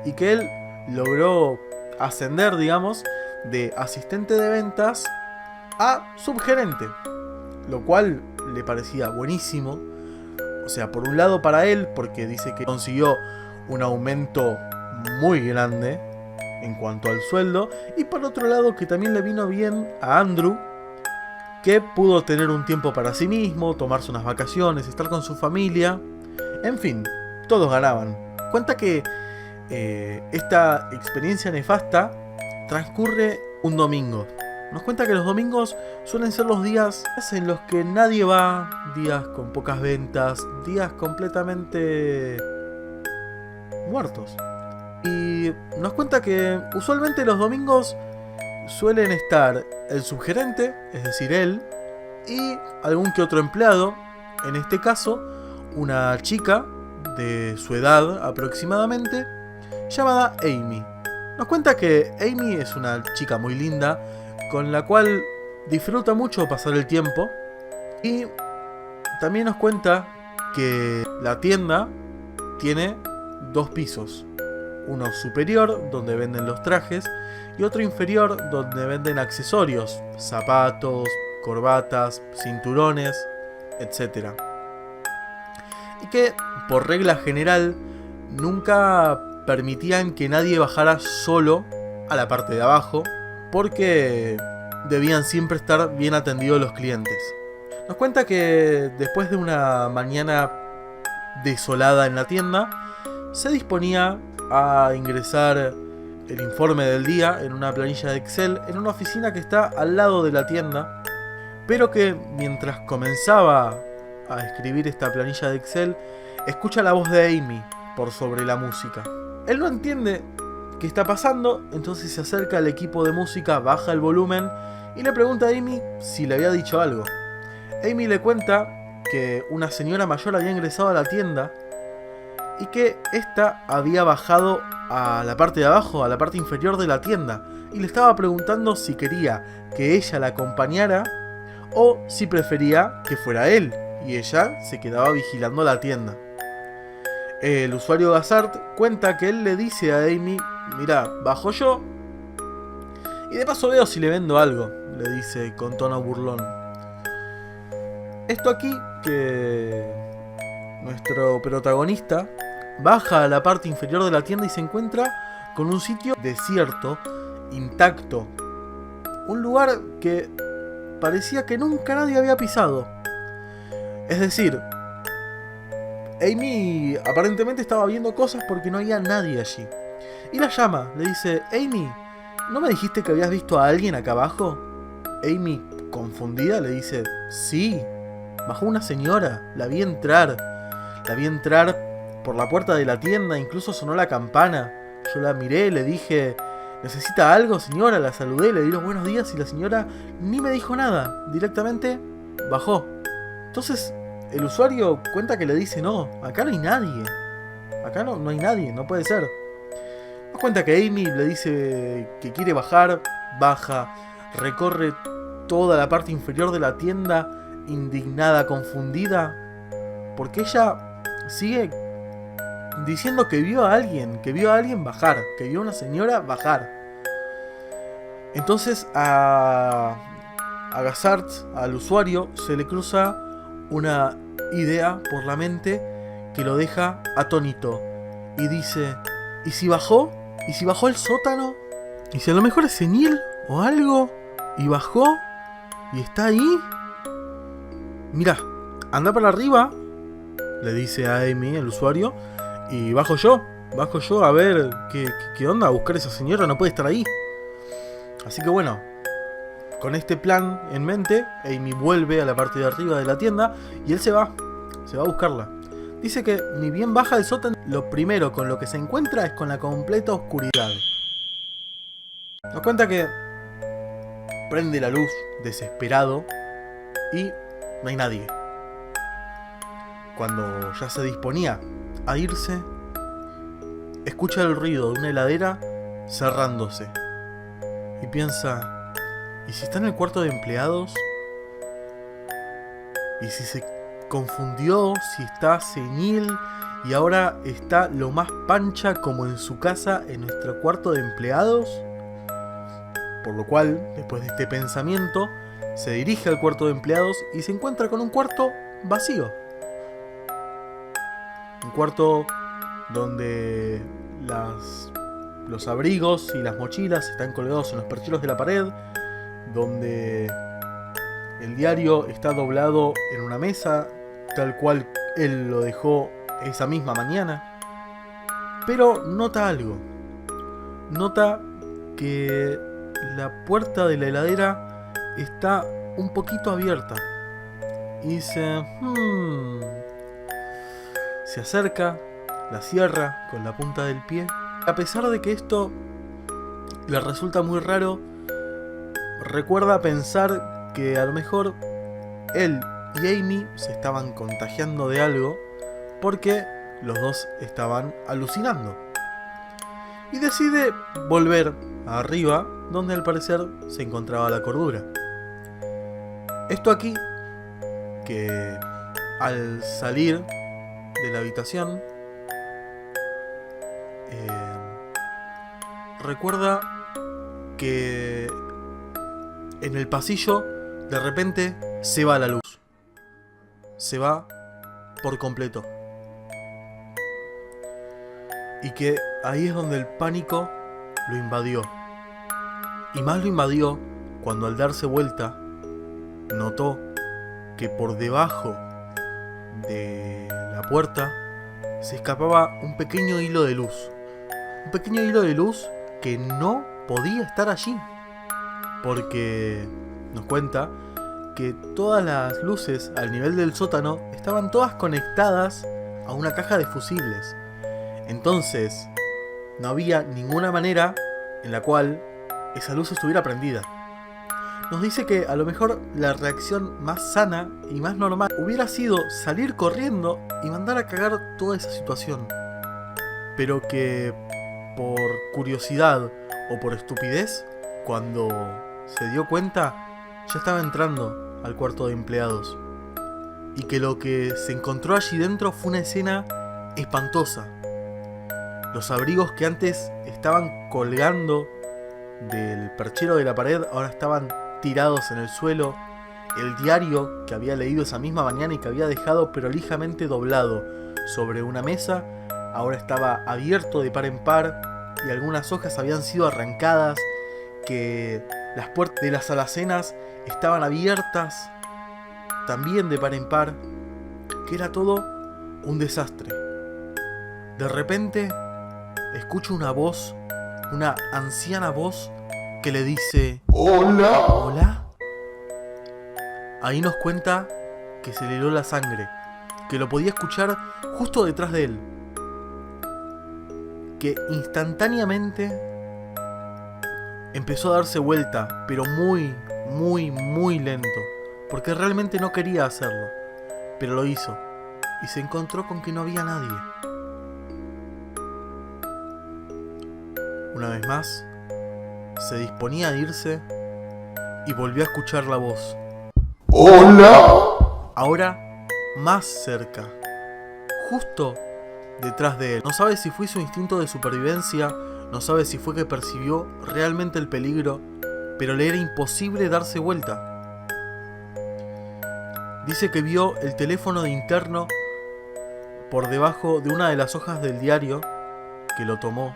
y que él logró ascender, digamos, de asistente de ventas a subgerente, lo cual le parecía buenísimo. O sea, por un lado para él, porque dice que consiguió un aumento muy grande en cuanto al sueldo, y por otro lado que también le vino bien a Andrew, que pudo tener un tiempo para sí mismo, tomarse unas vacaciones, estar con su familia, en fin, todos ganaban. Cuenta que esta experiencia nefasta transcurre un domingo. Nos cuenta que los domingos suelen ser los días en los que nadie va, días con pocas ventas, días completamente muertos. Y nos cuenta que usualmente los domingos suelen estar el subgerente, es decir, él, y algún que otro empleado, en este caso, una chica de su edad aproximadamente, llamada Amy. Nos cuenta que Amy es una chica muy linda, con la cual disfruta mucho pasar el tiempo, y también nos cuenta que la tienda tiene 2 pisos. Uno superior, donde venden los trajes, y otro inferior, donde venden accesorios, zapatos, corbatas, cinturones, etc. Y que, por regla general, nunca permitían que nadie bajara solo a la parte de abajo, porque debían siempre estar bien atendidos los clientes. Nos cuenta que después de una mañana desolada en la tienda, se disponía a ingresar el informe del día en una planilla de Excel en una oficina que está al lado de la tienda, pero que mientras comenzaba a escribir esta planilla de Excel, escucha la voz de Amy por sobre la música. Él no entiende qué está pasando, entonces se acerca al equipo de música, baja el volumen y le pregunta a Amy si le había dicho algo. Amy le cuenta que una señora mayor había ingresado a la tienda y que ésta había bajado a la parte de abajo, a la parte inferior de la tienda, y le estaba preguntando si quería que ella la acompañara o si prefería que fuera él, y ella se quedaba vigilando la tienda. El usuario Gazart cuenta que él le dice a Amy: mira, bajo yo y de paso veo si le vendo algo, le dice con tono burlón. Esto aquí que nuestro protagonista baja a la parte inferior de la tienda y se encuentra con un sitio desierto, intacto. Un lugar que parecía que nunca nadie había pisado. Es decir, Amy aparentemente estaba viendo cosas porque no había nadie allí. Y la llama, le dice: Amy, ¿no me dijiste que habías visto a alguien acá abajo? Amy, confundida, le dice: sí, bajó una señora, la vi entrar por la puerta de la tienda, incluso sonó la campana. Yo la miré, le dije: ¿necesita algo, señora? La saludé, le di los buenos días y la señora ni me dijo nada, directamente bajó. Entonces el usuario cuenta que le dice: no, acá no hay nadie, acá no hay nadie, no puede ser. Nos cuenta que Amy le dice que quiere bajar, baja, recorre toda la parte inferior de la tienda, indignada, confundida, porque ella sigue diciendo que vio a alguien bajar, que vio a una señora bajar. Entonces a Gazart, al usuario, se le cruza una idea por la mente que lo deja atónito y dice: ¿y si bajó? ¿Y si bajó el sótano? ¿Y si a lo mejor es senil o algo? ¿Y bajó? ¿Y está ahí? Mira, anda para arriba, le dice a Amy, el usuario, y bajo yo a ver qué onda, a buscar a esa señora, no puede estar ahí. Así que bueno, con este plan en mente, Amy vuelve a la parte de arriba de la tienda y él se va a buscarla. Dice que ni bien baja el sótano, lo primero con lo que se encuentra es con la completa oscuridad. Nos cuenta que prende la luz desesperado y no hay nadie. Cuando ya se disponía a irse, escucha el ruido de una heladera cerrándose y piensa, ¿y si está en el cuarto de empleados? ¿Y si se confundió? ¿Si está senil y ahora está lo más pancha como en su casa en nuestro cuarto de empleados? Por lo cual, después de este pensamiento, se dirige al cuarto de empleados y se encuentra con un cuarto vacío. Un cuarto donde los abrigos y las mochilas están colgados en los percheros de la pared, donde el diario está doblado en una mesa, tal cual él lo dejó esa misma mañana. Pero nota algo. Nota que la puerta de la heladera está un poquito abierta. Y dice, se acerca, la cierra con la punta del pie. A pesar de que esto le resulta muy raro, recuerda pensar que a lo mejor él y Amy se estaban contagiando de algo porque los dos estaban alucinando. Y decide volver arriba, donde al parecer se encontraba la cordura. Esto aquí, que al salir de la habitación, recuerda que en el pasillo de repente se va la luz. Se va por completo. Y que ahí es donde el pánico lo invadió. Y más lo invadió cuando al darse vuelta notó que por debajo de la puerta se escapaba un pequeño hilo de luz. Un pequeño hilo de luz que no podía estar allí. Porque nos cuenta que todas las luces al nivel del sótano estaban todas conectadas a una caja de fusibles. Entonces, no había ninguna manera en la cual esa luz estuviera prendida. Nos dice que a lo mejor la reacción más sana y más normal hubiera sido salir corriendo y mandar a cagar toda esa situación. Pero que por curiosidad o por estupidez, cuando se dio cuenta, ya estaba entrando al cuarto de empleados. Y que lo que se encontró allí dentro fue una escena espantosa. Los abrigos que antes estaban colgando del perchero de la pared ahora estaban tirados en el suelo. El diario que había leído esa misma mañana y que había dejado prolijamente doblado sobre una mesa ahora estaba abierto de par en par y algunas hojas habían sido arrancadas, que las puertas de las alacenas estaban abiertas también de par en par, que era todo un desastre. De repente escucho una voz, una anciana voz que le dice: ¡Hola! ¿Hola? Ahí nos cuenta que se le heló la sangre, que lo podía escuchar justo detrás de él, que instantáneamente empezó a darse vuelta, pero muy lento, porque realmente no quería hacerlo, pero lo hizo, y se encontró con que no había nadie. Una vez más, se disponía a irse y volvió a escuchar la voz. ¡Hola! Ahora más cerca, justo detrás de él. No sabe si fue su instinto de supervivencia, no sabe si fue que percibió realmente el peligro, pero le era imposible darse vuelta. Dice que vio el teléfono de interno por debajo de una de las hojas del diario, que lo tomó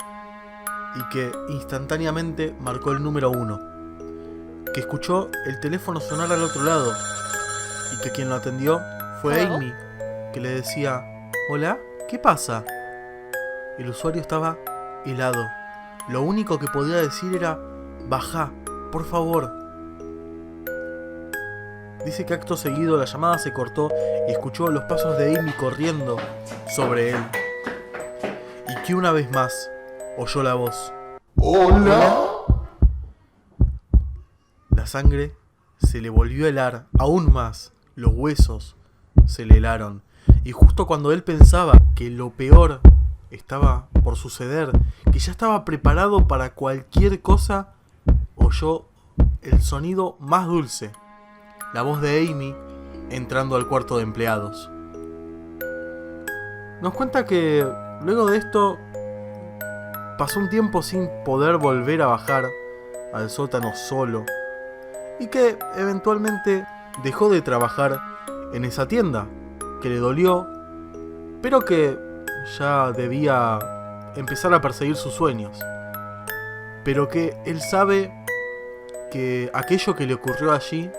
y que instantáneamente marcó el número 1, que escuchó el teléfono sonar al otro lado y que quien lo atendió fue Amy, que le decía: ¿Hola? ¿Qué pasa? El usuario estaba helado. Lo único que podía decir era: bajá, por favor. Dice que acto seguido la llamada se cortó y escuchó los pasos de Amy corriendo sobre él. Y que una vez más oyó la voz. ¡Hola! sangre se le volvió a helar aún más, los huesos se le helaron. Y justo cuando él pensaba que lo peor estaba por suceder, que ya estaba preparado para cualquier cosa, oyó el sonido más dulce, la voz de Amy entrando al cuarto de empleados. Nos cuenta que luego de esto pasó un tiempo sin poder volver a bajar al sótano solo, y que eventualmente dejó de trabajar en esa tienda, que le dolió, pero que ya debía empezar a perseguir sus sueños. Pero que él sabe que aquello que le ocurrió allí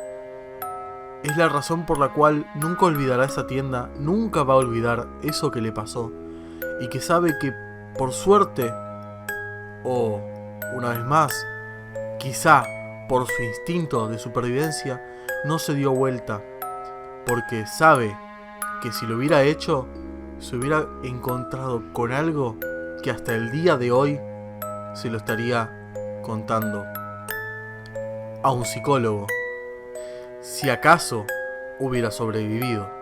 es la razón por la cual nunca olvidará esa tienda, nunca va a olvidar eso que le pasó, y que sabe que por suerte, o una vez más, quizá por su instinto de supervivencia, no se dio vuelta, porque sabe que si lo hubiera hecho, se hubiera encontrado con algo que hasta el día de hoy se lo estaría contando a un psicólogo, si acaso hubiera sobrevivido.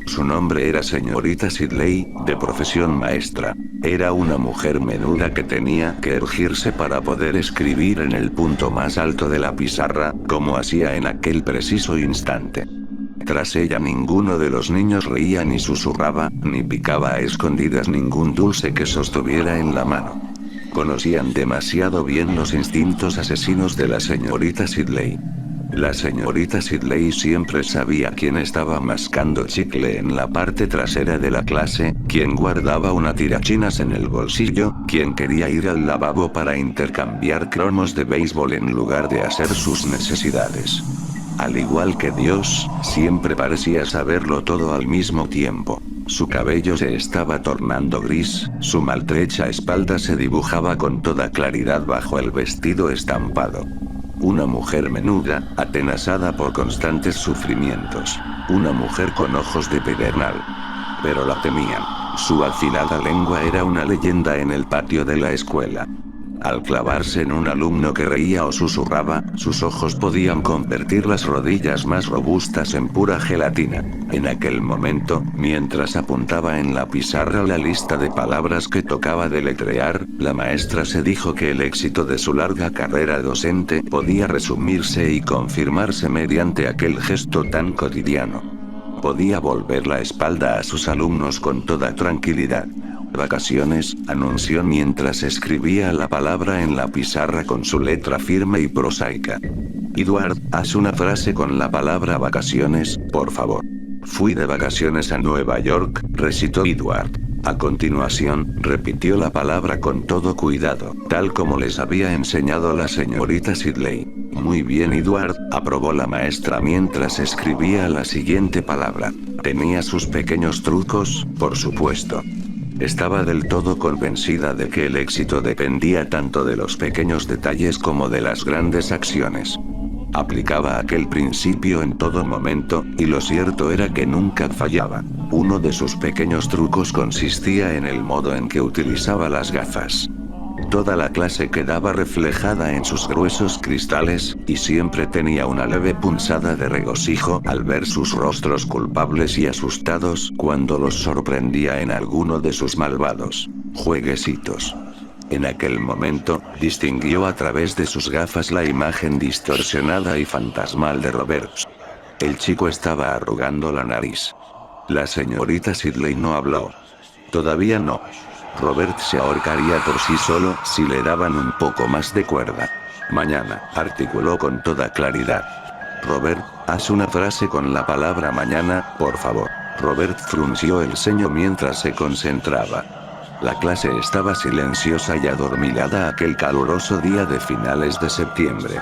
Su nombre era señorita Sidley, de profesión maestra. Era una mujer menuda que tenía que erguirse para poder escribir en el punto más alto de la pizarra, como hacía en aquel preciso instante. Tras ella ninguno de los niños reía ni susurraba, ni picaba a escondidas ningún dulce que sostuviera en la mano. Conocían demasiado bien los instintos asesinos de la señorita Sidley. La señorita Sidley siempre sabía quién estaba mascando chicle en la parte trasera de la clase, quién guardaba una tirachinas en el bolsillo, quién quería ir al lavabo para intercambiar cromos de béisbol en lugar de hacer sus necesidades. Al igual que Dios, siempre parecía saberlo todo al mismo tiempo. Su cabello se estaba tornando gris, su maltrecha espalda se dibujaba con toda claridad bajo el vestido estampado. Una mujer menuda, atenazada por constantes sufrimientos. Una mujer con ojos de pedernal. Pero la temían. Su afilada lengua era una leyenda en el patio de la escuela. Al clavarse en un alumno que reía o susurraba, sus ojos podían convertir las rodillas más robustas en pura gelatina. En aquel momento, mientras apuntaba en la pizarra la lista de palabras que tocaba deletrear, la maestra se dijo que el éxito de su larga carrera docente podía resumirse y confirmarse mediante aquel gesto tan cotidiano. Podía volver la espalda a sus alumnos con toda tranquilidad. Vacaciones, anunció mientras escribía la palabra en la pizarra con su letra firme y prosaica. Edward, haz una frase con la palabra vacaciones, por favor. Fui de vacaciones a Nueva York, recitó Edward. A continuación, repitió la palabra con todo cuidado, tal como les había enseñado la señorita Sidley. Muy bien, Edward, aprobó la maestra mientras escribía la siguiente palabra. Tenía sus pequeños trucos, por supuesto. Estaba del todo convencida de que el éxito dependía tanto de los pequeños detalles como de las grandes acciones. Aplicaba aquel principio en todo momento, y lo cierto era que nunca fallaba. Uno de sus pequeños trucos consistía en el modo en que utilizaba las gafas. Toda la clase quedaba reflejada en sus gruesos cristales, y siempre tenía una leve punzada de regocijo al ver sus rostros culpables y asustados cuando los sorprendía en alguno de sus malvados jueguecitos. En aquel momento, distinguió a través de sus gafas la imagen distorsionada y fantasmal de Roberts. El chico estaba arrugando la nariz. La señorita Sidley no habló. Todavía no. Robert se ahorcaría por sí solo si le daban un poco más de cuerda. Mañana, articuló con toda claridad. Robert, haz una frase con la palabra mañana, por favor. Robert frunció el ceño mientras se concentraba. La clase estaba silenciosa y adormilada aquel caluroso día de finales de septiembre.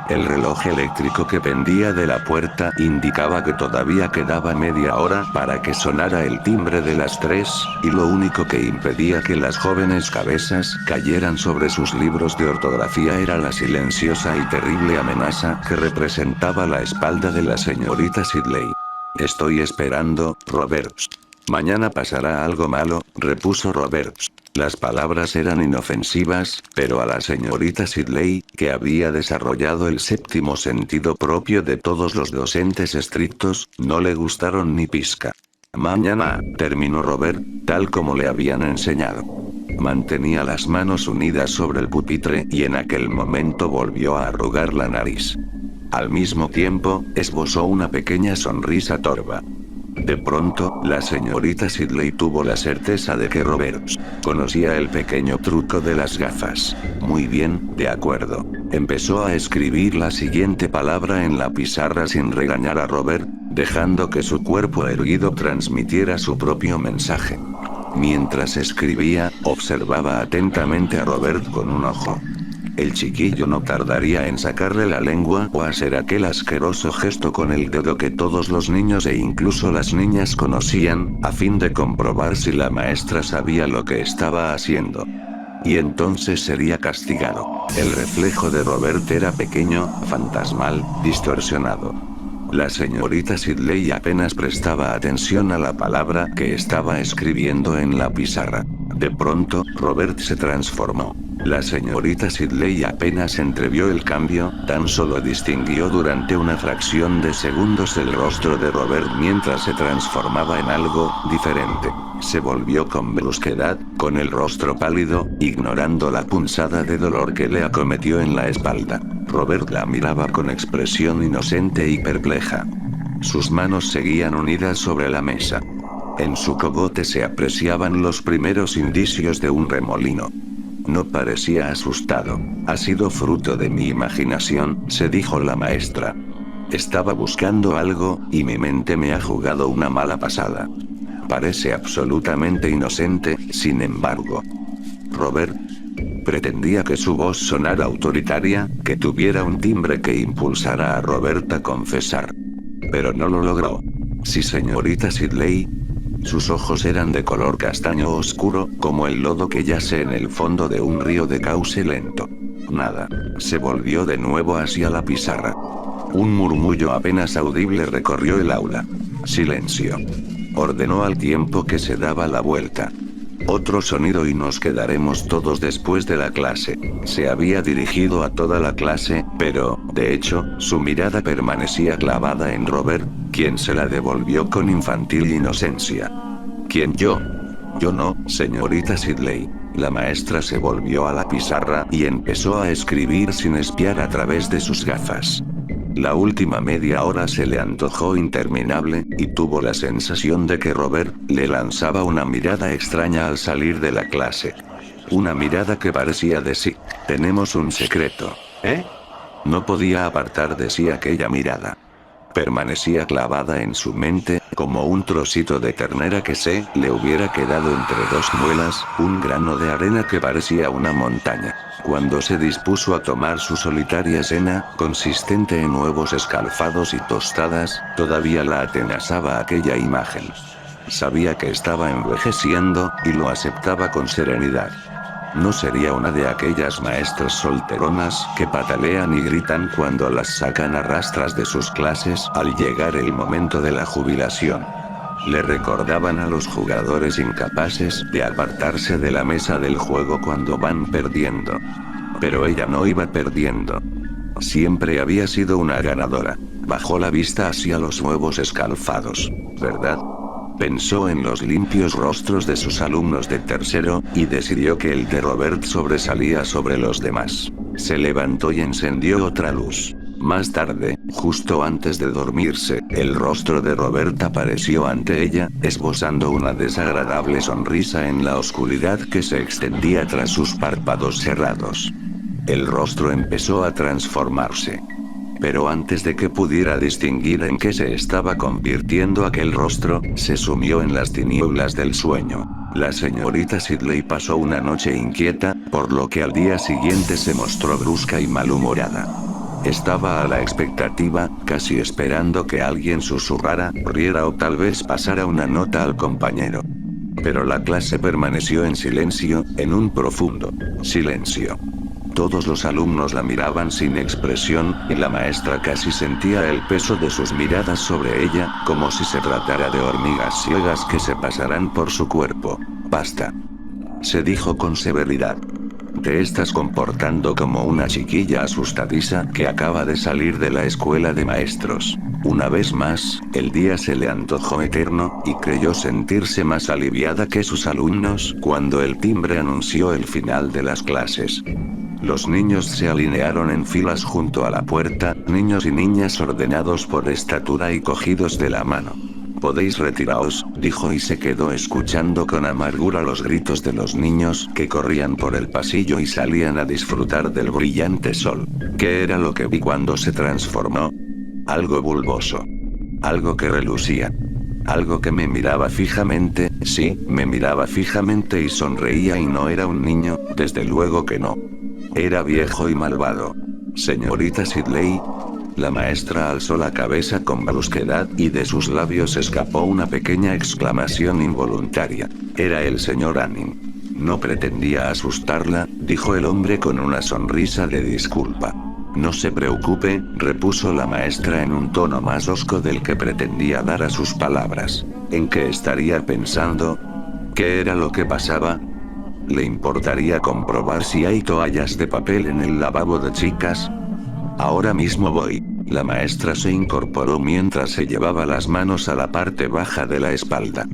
El reloj eléctrico que pendía de la puerta indicaba que todavía quedaba media hora para que sonara el timbre de las 3, y lo único que impedía que las jóvenes cabezas cayeran sobre sus libros de ortografía era la silenciosa y terrible amenaza que representaba la espalda de la señorita Sidley. Estoy esperando, Roberts. Mañana pasará algo malo, repuso Roberts. Las palabras eran inofensivas, pero a la señorita Sidley, que había desarrollado el séptimo sentido propio de todos los docentes estrictos, no le gustaron ni pizca. Mañana, terminó Robert, tal como le habían enseñado. Mantenía las manos unidas sobre el pupitre y en aquel momento volvió a arrugar la nariz. Al mismo tiempo, esbozó una pequeña sonrisa torva. De pronto, la señorita Sidley tuvo la certeza de que Roberts conocía el pequeño truco de las gafas. Muy bien, de acuerdo. Empezó a escribir la siguiente palabra en la pizarra sin regañar a Robert, dejando que su cuerpo erguido transmitiera su propio mensaje. Mientras escribía, observaba atentamente a Robert con un ojo. El chiquillo no tardaría en sacarle la lengua o hacer aquel asqueroso gesto con el dedo que todos los niños e incluso las niñas conocían, a fin de comprobar si la maestra sabía lo que estaba haciendo. Y entonces sería castigado. El reflejo de Robert era pequeño, fantasmal, distorsionado. La señorita Sidley apenas prestaba atención a la palabra que estaba escribiendo en la pizarra. De pronto, Robert se transformó. La señorita Sidley apenas entrevió el cambio, tan solo distinguió durante una fracción de segundos el rostro de Robert mientras se transformaba en algo diferente. Se volvió con brusquedad, con el rostro pálido, ignorando la punzada de dolor que le acometió en la espalda. Robert la miraba con expresión inocente y perpleja. Sus manos seguían unidas sobre la mesa. En su cogote se apreciaban los primeros indicios de un remolino. No parecía asustado. Ha sido fruto de mi imaginación, se dijo la maestra. Estaba buscando algo, y mi mente me ha jugado una mala pasada. Parece absolutamente inocente, sin embargo. Robert pretendía que su voz sonara autoritaria, que tuviera un timbre que impulsara a Robert a confesar. Pero no lo logró. Sí, señorita Sidley. Sus ojos eran de color castaño oscuro, como el lodo que yace en el fondo de un río de cauce lento. Nada. Se volvió de nuevo hacia la pizarra. Un murmullo apenas audible recorrió el aula. Silencio. Ordenó al tiempo que se daba la vuelta. Otro sonido y nos quedaremos todos después de la clase. Se había dirigido a toda la clase, pero, de hecho, su mirada permanecía clavada en Robert, quien se la devolvió con infantil inocencia. ¿Quién, yo? Yo no, señorita Sidley. La maestra se volvió a la pizarra y empezó a escribir sin espiar a través de sus gafas. La última media hora se le antojó interminable, y tuvo la sensación de que Robert le lanzaba una mirada extraña al salir de la clase. Una mirada que parecía decir, tenemos un secreto, ¿eh? No podía apartar de sí aquella mirada. Permanecía clavada en su mente, como un trocito de ternera que se le hubiera quedado entre dos muelas, un grano de arena que parecía una montaña. Cuando se dispuso a tomar su solitaria cena, consistente en huevos escalfados y tostadas, todavía la atenazaba aquella imagen. Sabía que estaba envejeciendo, y lo aceptaba con serenidad. No sería una de aquellas maestras solteronas que patalean y gritan cuando las sacan a rastras de sus clases al llegar el momento de la jubilación. Le recordaban a los jugadores incapaces de apartarse de la mesa del juego cuando van perdiendo. Pero ella no iba perdiendo. Siempre había sido una ganadora. Bajó la vista hacia los huevos escalfados, ¿verdad? Pensó en los limpios rostros de sus alumnos de tercero, y decidió que el de Robert sobresalía sobre los demás. Se levantó y encendió otra luz. Más tarde, justo antes de dormirse, el rostro de Robert apareció ante ella, esbozando una desagradable sonrisa en la oscuridad que se extendía tras sus párpados cerrados. El rostro empezó a transformarse. Pero antes de que pudiera distinguir en qué se estaba convirtiendo aquel rostro, se sumió en las tinieblas del sueño. La señorita Sidley pasó una noche inquieta, por lo que al día siguiente se mostró brusca y malhumorada. Estaba a la expectativa, casi esperando que alguien susurrara, riera o tal vez pasara una nota al compañero. Pero la clase permaneció en silencio, en un profundo silencio. Todos los alumnos la miraban sin expresión, y la maestra casi sentía el peso de sus miradas sobre ella, como si se tratara de hormigas ciegas que se pasarán por su cuerpo. Basta. Se dijo con severidad. Te estás comportando como una chiquilla asustadiza que acaba de salir de la escuela de maestros. Una vez más, el día se le antojó eterno, y creyó sentirse más aliviada que sus alumnos cuando el timbre anunció el final de las clases. Los niños se alinearon en filas junto a la puerta, niños y niñas ordenados por estatura y cogidos de la mano. Podéis retiraos, dijo y se quedó escuchando con amargura los gritos de los niños que corrían por el pasillo y salían a disfrutar del brillante sol. ¿Qué era lo que vi cuando se transformó? Algo bulboso. Algo que relucía. Algo que me miraba fijamente, sí, me miraba fijamente y sonreía y no era un niño, desde luego que no. Era viejo y malvado. Señorita Sidley. La maestra alzó la cabeza con brusquedad y de sus labios escapó una pequeña exclamación involuntaria. Era el señor Anning. No pretendía asustarla, dijo el hombre con una sonrisa de disculpa. No se preocupe, repuso la maestra en un tono más hosco del que pretendía dar a sus palabras. ¿En qué estaría pensando? ¿Qué era lo que pasaba? ¿Le importaría comprobar si hay toallas de papel en el lavabo de chicas? Ahora mismo voy. La maestra se incorporó mientras se llevaba las manos a la parte baja de la espalda.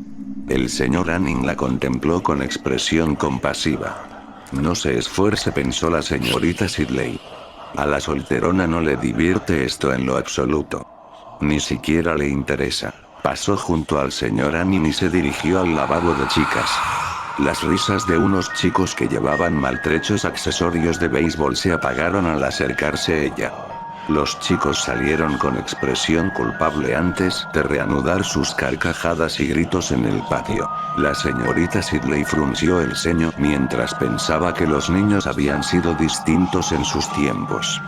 El señor Anning la contempló con expresión compasiva. No se esfuerce, pensó la señorita Sidley. A la solterona no le divierte esto en lo absoluto. Ni siquiera le interesa. Pasó junto al señor Anning y se dirigió al lavabo de chicas. Las risas de unos chicos que llevaban maltrechos accesorios de béisbol se apagaron al acercarse ella. Los chicos salieron con expresión culpable antes de reanudar sus carcajadas y gritos en el patio. La señorita Sidley frunció el ceño mientras pensaba que los niños habían sido distintos en sus tiempos.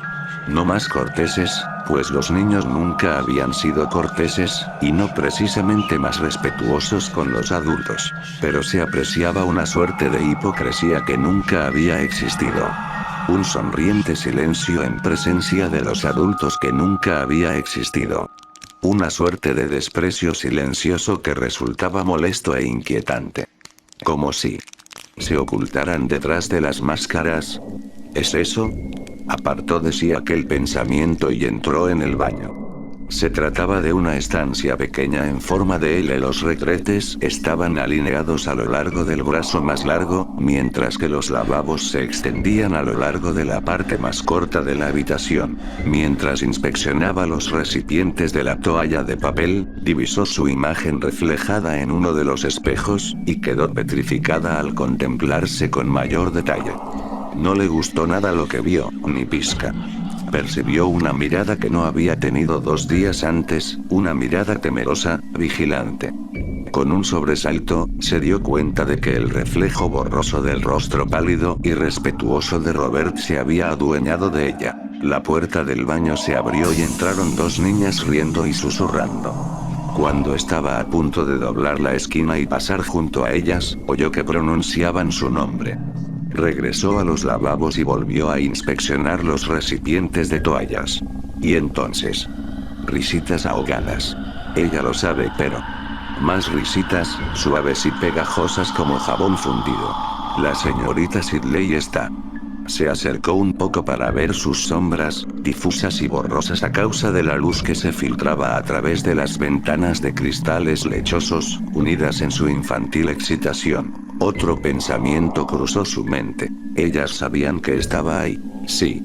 No más corteses, pues los niños nunca habían sido corteses, y no precisamente más respetuosos con los adultos. Pero se apreciaba una suerte de hipocresía que nunca había existido. Un sonriente silencio en presencia de los adultos que nunca había existido. Una suerte de desprecio silencioso que resultaba molesto e inquietante. Como si se ocultaran detrás de las máscaras. ¿Es eso? Apartó de sí aquel pensamiento y entró en el baño. Se trataba de una estancia pequeña en forma de L. Los retretes estaban alineados a lo largo del brazo más largo, mientras que los lavabos se extendían a lo largo de la parte más corta de la habitación. Mientras inspeccionaba los recipientes de la toalla de papel, divisó su imagen reflejada en uno de los espejos, y quedó petrificada al contemplarse con mayor detalle. No le gustó nada lo que vio, ni pizca. Percibió una mirada que no había tenido 2 días antes, una mirada temerosa, vigilante. Con un sobresalto, se dio cuenta de que el reflejo borroso del rostro pálido y respetuoso de Robert se había adueñado de ella. La puerta del baño se abrió y entraron 2 niñas riendo y susurrando. Cuando estaba a punto de doblar la esquina y pasar junto a ellas, oyó que pronunciaban su nombre. Regresó a los lavabos y volvió a inspeccionar los recipientes de toallas. Y entonces, risitas ahogadas. Ella lo sabe, pero más risitas, suaves y pegajosas como jabón fundido. La señorita Sidley está. Se acercó un poco para ver sus sombras, difusas y borrosas a causa de la luz que se filtraba a través de las ventanas de cristales lechosos, unidas en su infantil excitación. Otro pensamiento cruzó su mente. Ellas sabían que estaba ahí. Sí,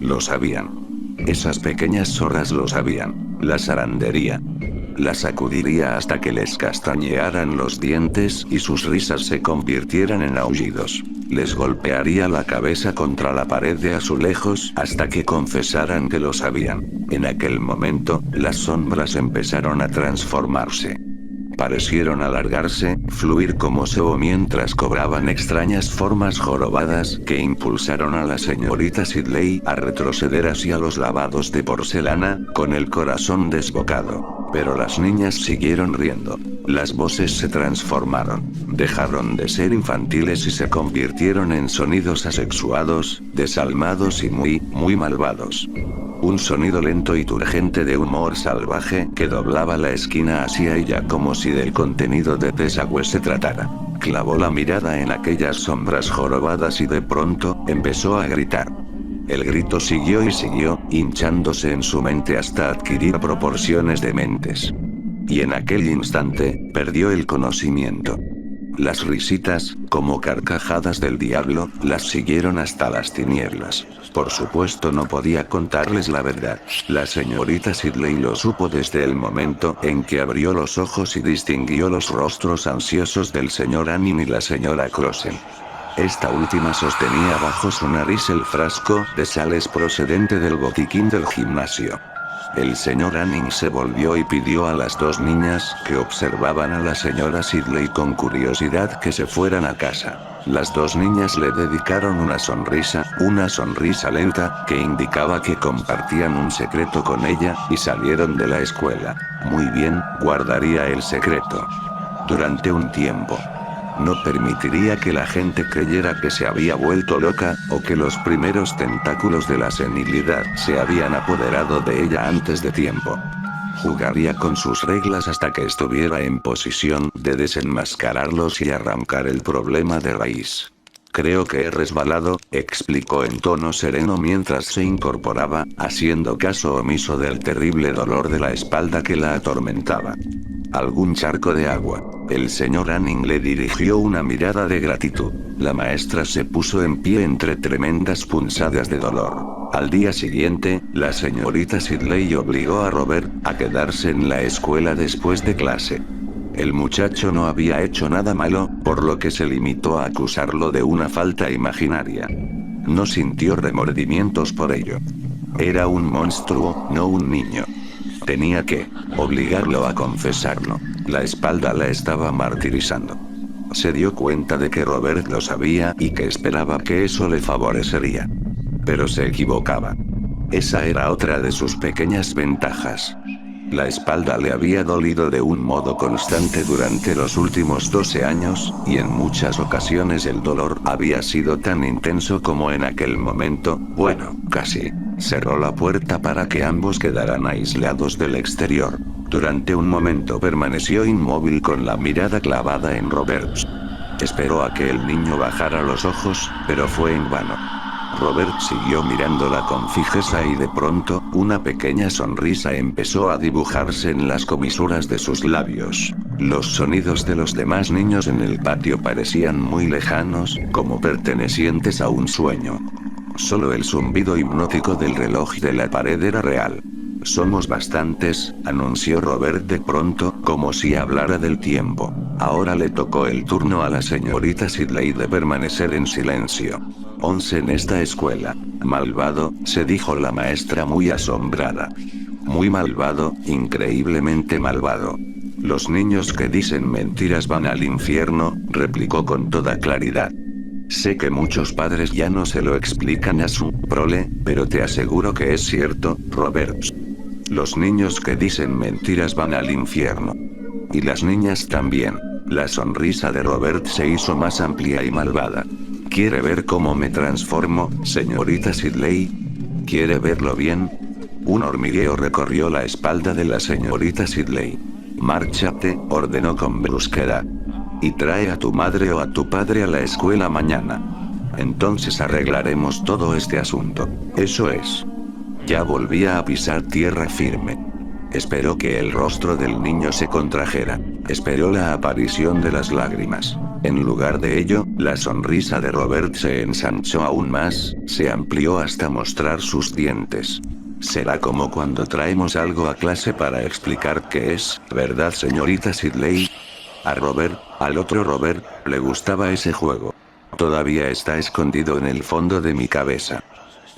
lo sabían. Esas pequeñas zorras lo sabían. La zarandería. La sacudiría hasta que les castañearan los dientes y sus risas se convirtieran en aullidos. Les golpearía la cabeza contra la pared de azulejos hasta que confesaran que lo sabían. En aquel momento, las sombras empezaron a transformarse. parecieron alargarse, fluir como cebo mientras cobraban extrañas formas jorobadas que impulsaron a la señorita Sidley a retroceder hacia los lavados de porcelana, con el corazón desbocado. Pero las niñas siguieron riendo. Las voces se transformaron, dejaron de ser infantiles y se convirtieron en sonidos asexuados, desalmados y muy malvados. Un sonido lento y turgente de humor salvaje que doblaba la esquina hacia ella como si del contenido de desagüe se tratara. Clavó la mirada en aquellas sombras jorobadas y de pronto empezó a gritar. El grito siguió y siguió, hinchándose en su mente hasta adquirir proporciones dementes. Y en aquel instante, perdió el conocimiento. Las risitas, como carcajadas del diablo, las siguieron hasta las tinieblas. Por supuesto no podía contarles la verdad. La señorita Sidley lo supo desde el momento en que abrió los ojos y distinguió los rostros ansiosos del señor Anning y la señora Crossen. Esta última sostenía bajo su nariz el frasco de sales procedente del botiquín del gimnasio. El señor Anning se volvió y pidió a las dos niñas que observaban a la señora Sidley con curiosidad que se fueran a casa. Las dos niñas le dedicaron una sonrisa lenta, que indicaba que compartían un secreto con ella, y salieron de la escuela. Muy bien, guardaría el secreto. Durante un tiempo. No permitiría que la gente creyera que se había vuelto loca, o que los primeros tentáculos de la senilidad se habían apoderado de ella antes de tiempo. Jugaría con sus reglas hasta que estuviera en posición de desenmascararlos y arrancar el problema de raíz. Creo que he resbalado, explicó en tono sereno mientras se incorporaba, haciendo caso omiso del terrible dolor de la espalda que la atormentaba. ¿Algún charco de agua? El señor Anning le dirigió una mirada de gratitud. La maestra se puso en pie entre tremendas punzadas de dolor. Al día siguiente, la señorita Sidley obligó a Robert a quedarse en la escuela después de clase. El muchacho no había hecho nada malo, por lo que se limitó a acusarlo de una falta imaginaria. No sintió remordimientos por ello. Era un monstruo, no un niño. Tenía que obligarlo a confesarlo. La espalda la estaba martirizando. Se dio cuenta de que Robert lo sabía y que esperaba que eso le favorecería. Pero se equivocaba. Esa era otra de sus pequeñas ventajas. La espalda le había dolido de un modo constante durante los últimos 12 años, y en muchas ocasiones el dolor había sido tan intenso como en aquel momento, bueno, casi. Cerró la puerta para que ambos quedaran aislados del exterior. Durante un momento permaneció inmóvil con la mirada clavada en Robert. Esperó a que el niño bajara los ojos, pero fue en vano. Robert siguió mirándola con fijeza y de pronto, una pequeña sonrisa empezó a dibujarse en las comisuras de sus labios. Los sonidos de los demás niños en el patio parecían muy lejanos, como pertenecientes a un sueño. Solo el zumbido hipnótico del reloj de la pared era real. Somos bastantes, anunció Robert de pronto, como si hablara del tiempo. Ahora le tocó el turno a la señorita Sidley de permanecer en silencio. 11 en esta escuela. Malvado, se dijo la maestra muy asombrada. Muy malvado, increíblemente malvado. Los niños que dicen mentiras van al infierno, replicó con toda claridad. Sé que muchos padres ya no se lo explican a su prole, pero te aseguro que es cierto, Robert. Los niños que dicen mentiras van al infierno. Y las niñas también. La sonrisa de Robert se hizo más amplia y malvada. ¿Quiere ver cómo me transformo, señorita Sidley? ¿Quiere verlo bien? Un hormigueo recorrió la espalda de la señorita Sidley. Márchate, ordenó con brusquedad. Y trae a tu madre o a tu padre a la escuela mañana. Entonces arreglaremos todo este asunto. Eso es. Ya volvía a pisar tierra firme. Esperó que el rostro del niño se contrajera. Esperó la aparición de las lágrimas. En lugar de ello, la sonrisa de Robert se ensanchó aún más, se amplió hasta mostrar sus dientes. Será como cuando traemos algo a clase para explicar qué es, ¿verdad, señorita Sidley? A Robert, al otro Robert, le gustaba ese juego. Todavía está escondido en el fondo de mi cabeza.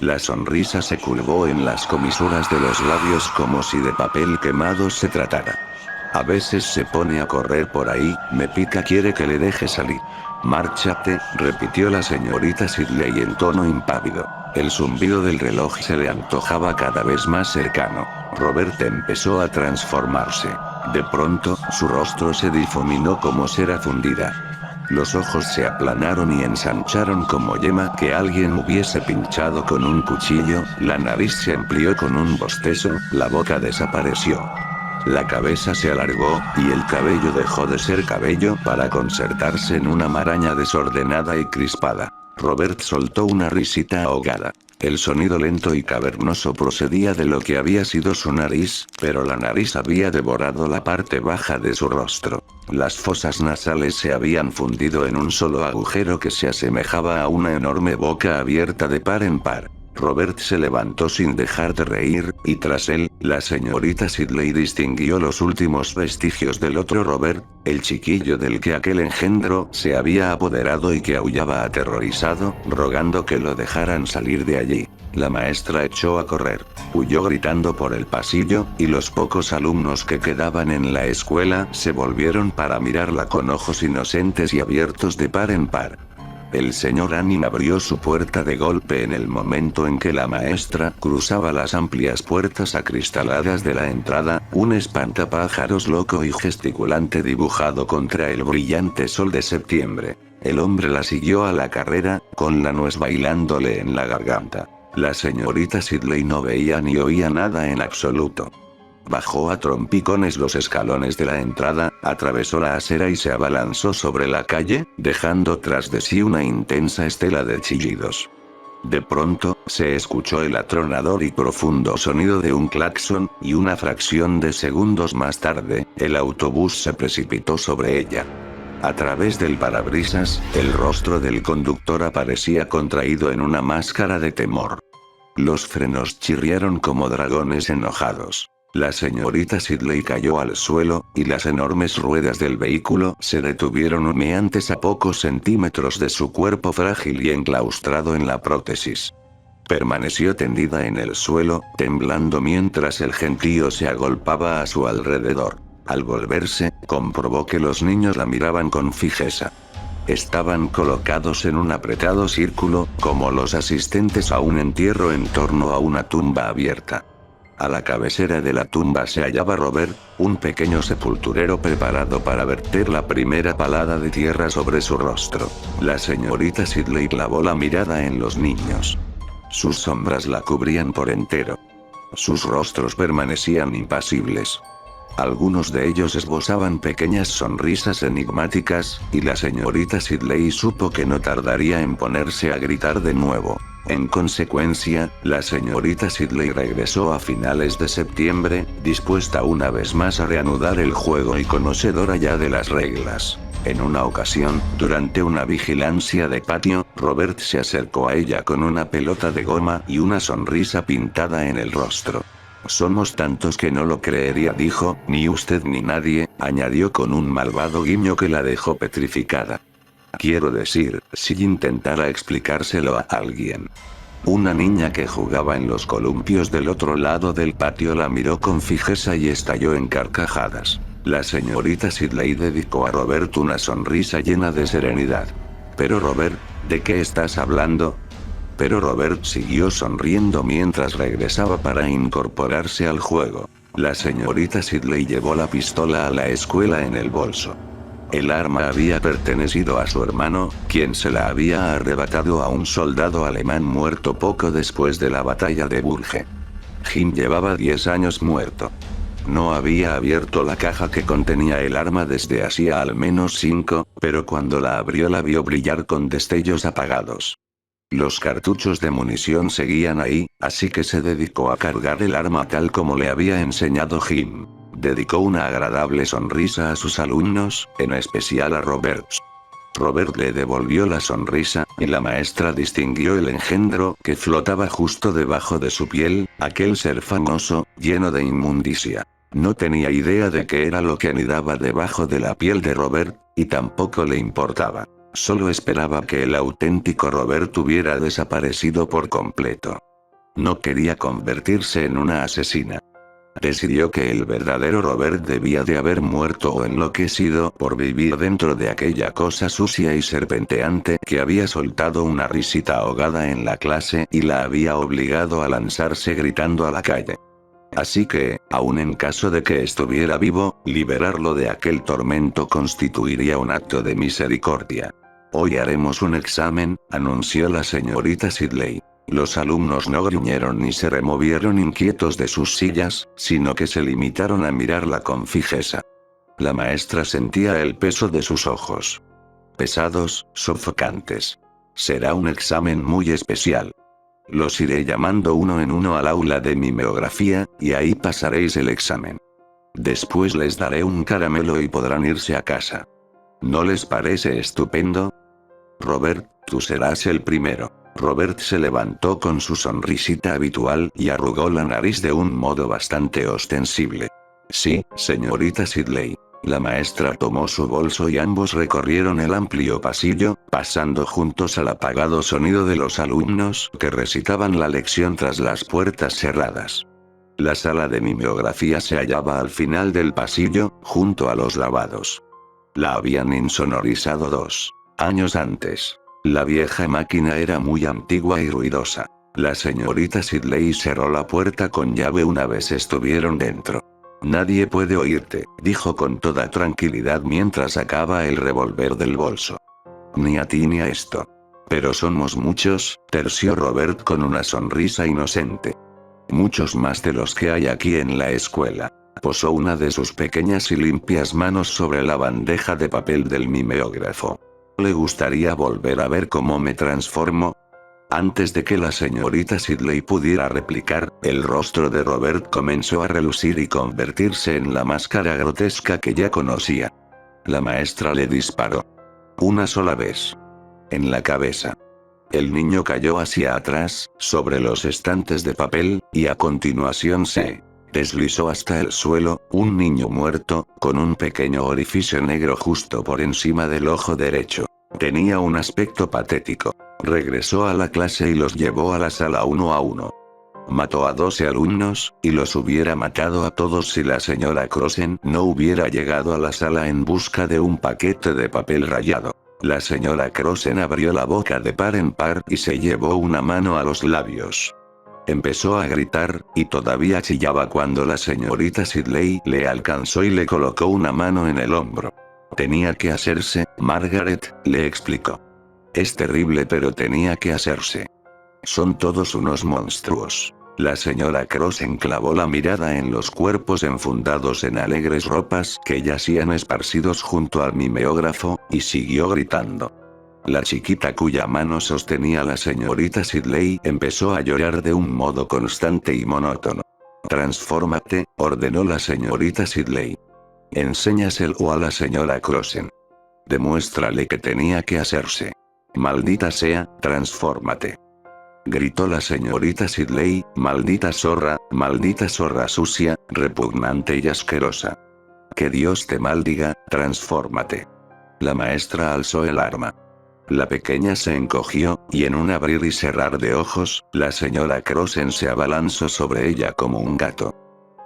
La sonrisa se curvó en las comisuras de los labios como si de papel quemado se tratara. A veces se pone a correr por ahí, me pica, quiere que le deje salir. Márchate, repitió la señorita Sidley en tono impávido. El zumbido del reloj se le antojaba cada vez más cercano. Robert empezó a transformarse. De pronto, su rostro se difuminó como cera fundida. Los ojos se aplanaron y ensancharon como yema que alguien hubiese pinchado con un cuchillo, la nariz se amplió con un bostezo, la boca desapareció. La cabeza se alargó, y el cabello dejó de ser cabello para concertarse en una maraña desordenada y crispada. Robert soltó una risita ahogada. El sonido lento y cavernoso procedía de lo que había sido su nariz, pero la nariz había devorado la parte baja de su rostro. Las fosas nasales se habían fundido en un solo agujero que se asemejaba a una enorme boca abierta de par en par. Robert se levantó sin dejar de reír, y tras él, la señorita Sidley distinguió los últimos vestigios del otro Robert, el chiquillo del que aquel engendro se había apoderado y que aullaba aterrorizado, rogando que lo dejaran salir de allí. La maestra echó a correr. Huyó gritando por el pasillo, y los pocos alumnos que quedaban en la escuela se volvieron para mirarla con ojos inocentes y abiertos de par en par. El señor Anning abrió su puerta de golpe en el momento en que la maestra cruzaba las amplias puertas acristaladas de la entrada, un espantapájaros loco y gesticulante dibujado contra el brillante sol de septiembre. El hombre la siguió a la carrera, con la nuez bailándole en la garganta. La señorita Sidley no veía ni oía nada en absoluto. Bajó a trompicones los escalones de la entrada, atravesó la acera y se abalanzó sobre la calle, dejando tras de sí una intensa estela de chillidos. De pronto, se escuchó el atronador y profundo sonido de un claxon, y una fracción de segundos más tarde, el autobús se precipitó sobre ella. A través del parabrisas, el rostro del conductor aparecía contraído en una máscara de temor. Los frenos chirriaron como dragones enojados. La señorita Sidley cayó al suelo, y las enormes ruedas del vehículo se detuvieron humeantes a pocos centímetros de su cuerpo frágil y enclaustrado en la prótesis. Permaneció tendida en el suelo, temblando mientras el gentío se agolpaba a su alrededor. Al volverse, comprobó que los niños la miraban con fijeza. Estaban colocados en un apretado círculo, como los asistentes a un entierro en torno a una tumba abierta. A la cabecera de la tumba se hallaba Robert, un pequeño sepulturero preparado para verter la primera palada de tierra sobre su rostro. La señorita Sidley clavó la mirada en los niños. Sus sombras la cubrían por entero. Sus rostros permanecían impasibles. Algunos de ellos esbozaban pequeñas sonrisas enigmáticas, y la señorita Sidley supo que no tardaría en ponerse a gritar de nuevo. En consecuencia, la señorita Sidley regresó a finales de septiembre, dispuesta una vez más a reanudar el juego y conocedora ya de las reglas. En una ocasión, durante una vigilancia de patio, Robert se acercó a ella con una pelota de goma y una sonrisa pintada en el rostro. «Somos tantos que no lo creería», dijo, «ni usted ni nadie», añadió con un malvado guiño que la dejó petrificada. Quiero decir, si intentara explicárselo a alguien. Una niña que jugaba en los columpios del otro lado del patio la miró con fijeza y estalló en carcajadas. La señorita Sidley dedicó a Robert una sonrisa llena de serenidad. «Pero Robert, ¿de qué estás hablando?». Pero Robert siguió sonriendo mientras regresaba para incorporarse al juego. La señorita Sidley llevó la pistola a la escuela en el bolso. El arma había pertenecido a su hermano, quien se la había arrebatado a un soldado alemán muerto poco después de la batalla de Bulge. Jim llevaba 10 años muerto. No había abierto la caja que contenía el arma desde hacía al menos 5, pero cuando la abrió la vio brillar con destellos apagados. Los cartuchos de munición seguían ahí, así que se dedicó a cargar el arma tal como le había enseñado Jim. Dedicó una agradable sonrisa a sus alumnos, en especial a Robert. Robert le devolvió la sonrisa, y la maestra distinguió el engendro que flotaba justo debajo de su piel, aquel ser famoso, lleno de inmundicia. No tenía idea de qué era lo que anidaba debajo de la piel de Robert, y tampoco le importaba. Solo esperaba que el auténtico Robert hubiera desaparecido por completo. No quería convertirse en una asesina. Decidió que el verdadero Robert debía de haber muerto o enloquecido por vivir dentro de aquella cosa sucia y serpenteante que había soltado una risita ahogada en la clase y la había obligado a lanzarse gritando a la calle. Así que, aun en caso de que estuviera vivo, liberarlo de aquel tormento constituiría un acto de misericordia. Hoy haremos un examen, anunció la señorita Sidley. Los alumnos no gruñeron ni se removieron inquietos de sus sillas, sino que se limitaron a mirarla con fijeza. La maestra sentía el peso de sus ojos. Pesados, sofocantes. Será un examen muy especial. Los iré llamando uno en uno al aula de mimeografía, y ahí pasaréis el examen. Después les daré un caramelo y podrán irse a casa. ¿No les parece estupendo? Robert, tú serás el primero. Robert se levantó con su sonrisita habitual y arrugó la nariz de un modo bastante ostensible. Sí, señorita Sidley. La maestra tomó su bolso y ambos recorrieron el amplio pasillo, pasando juntos al apagado sonido de los alumnos que recitaban la lección tras las puertas cerradas. La sala de mimeografía se hallaba al final del pasillo, junto a los lavados. La habían insonorizado 2 años antes. La vieja máquina era muy antigua y ruidosa. La señorita Sidley cerró la puerta con llave una vez estuvieron dentro. Nadie puede oírte, dijo con toda tranquilidad mientras sacaba el revólver del bolso. Ni a ti ni a esto. Pero somos muchos, terció Robert con una sonrisa inocente. Muchos más de los que hay aquí en la escuela. Posó una de sus pequeñas y limpias manos sobre la bandeja de papel del mimeógrafo. ¿Le gustaría volver a ver cómo me transformo? Antes de que la señorita Sidley pudiera replicar, el rostro de Robert comenzó a relucir y convertirse en la máscara grotesca que ya conocía. La maestra le disparó. Una sola vez. En la cabeza. El niño cayó hacia atrás, sobre los estantes de papel, y a continuación se deslizó hasta el suelo, un niño muerto, con un pequeño orificio negro justo por encima del ojo derecho. Tenía un aspecto patético. Regresó a la clase y los llevó a la sala uno a uno. Mató a 12 alumnos, y los hubiera matado a todos si la señora Crossen no hubiera llegado a la sala en busca de un paquete de papel rayado. La señora Crossen abrió la boca de par en par y se llevó una mano a los labios. Empezó a gritar, y todavía chillaba cuando la señorita Sidley le alcanzó y le colocó una mano en el hombro. Tenía que hacerse, Margaret, le explicó. Es terrible pero tenía que hacerse. Son todos unos monstruos. La señora Crossen clavó la mirada en los cuerpos enfundados en alegres ropas que yacían esparcidos junto al mimeógrafo, y siguió gritando. La chiquita cuya mano sostenía la señorita Sidley empezó a llorar de un modo constante y monótono. Transfórmate, ordenó la señorita Sidley. Enséñaselo a la señora Crossen. Demuéstrale que tenía que hacerse. Maldita sea, transfórmate. Gritó la señorita Sidley, maldita zorra sucia, repugnante y asquerosa. Que Dios te maldiga, transfórmate. La maestra alzó el arma. La pequeña se encogió, y en un abrir y cerrar de ojos, la señora Crossen se abalanzó sobre ella como un gato.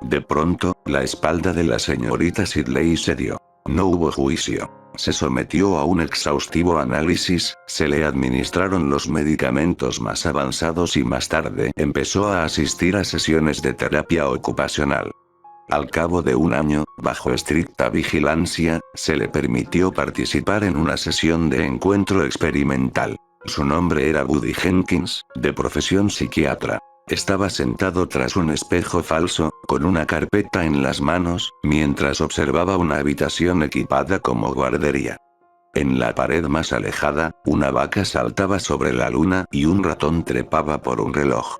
De pronto, la espalda de la señorita Sidley cedió. No hubo juicio. Se sometió a un exhaustivo análisis, se le administraron los medicamentos más avanzados y más tarde empezó a asistir a sesiones de terapia ocupacional. Al cabo de un año, bajo estricta vigilancia, se le permitió participar en una sesión de encuentro experimental. Su nombre era Buddy Jenkins, de profesión psiquiatra. Estaba sentado tras un espejo falso, con una carpeta en las manos, mientras observaba una habitación equipada como guardería. En la pared más alejada, una vaca saltaba sobre la luna y un ratón trepaba por un reloj.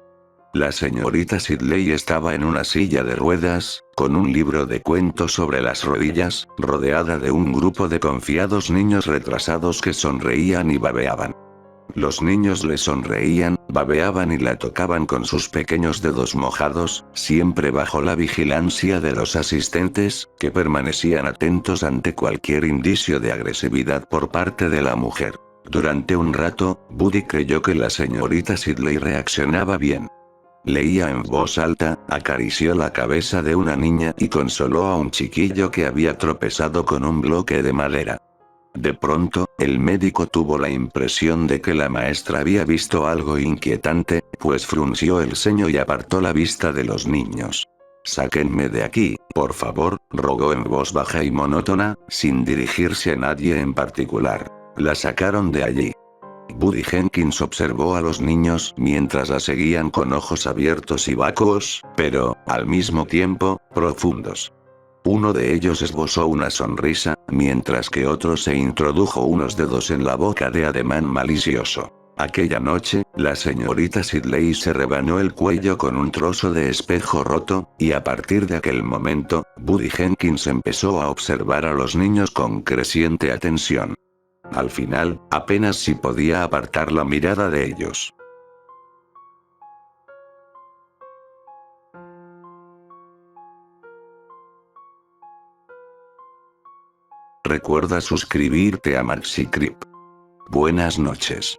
La señorita Sidley estaba en una silla de ruedas, con un libro de cuentos sobre las rodillas, rodeada de un grupo de confiados niños retrasados que sonreían y babeaban. Los niños le sonreían, babeaban y la tocaban con sus pequeños dedos mojados, siempre bajo la vigilancia de los asistentes, que permanecían atentos ante cualquier indicio de agresividad por parte de la mujer. Durante un rato, Buddy creyó que la señorita Sidley reaccionaba bien. Leía en voz alta, acarició la cabeza de una niña y consoló a un chiquillo que había tropezado con un bloque de madera. De pronto, el médico tuvo la impresión de que la maestra había visto algo inquietante, pues frunció el ceño y apartó la vista de los niños. «Sáquenme de aquí, por favor», rogó en voz baja y monótona, sin dirigirse a nadie en particular. La sacaron de allí. Buddy Jenkins observó a los niños mientras la seguían con ojos abiertos y vacuos, pero, al mismo tiempo, profundos. Uno de ellos esbozó una sonrisa, mientras que otro se introdujo unos dedos en la boca de ademán malicioso. Aquella noche, la señorita Sidley se rebanó el cuello con un trozo de espejo roto, y a partir de aquel momento, Buddy Jenkins empezó a observar a los niños con creciente atención. Al final, apenas si podía apartar la mirada de ellos. Recuerda suscribirte a MaxiCreep. Buenas noches.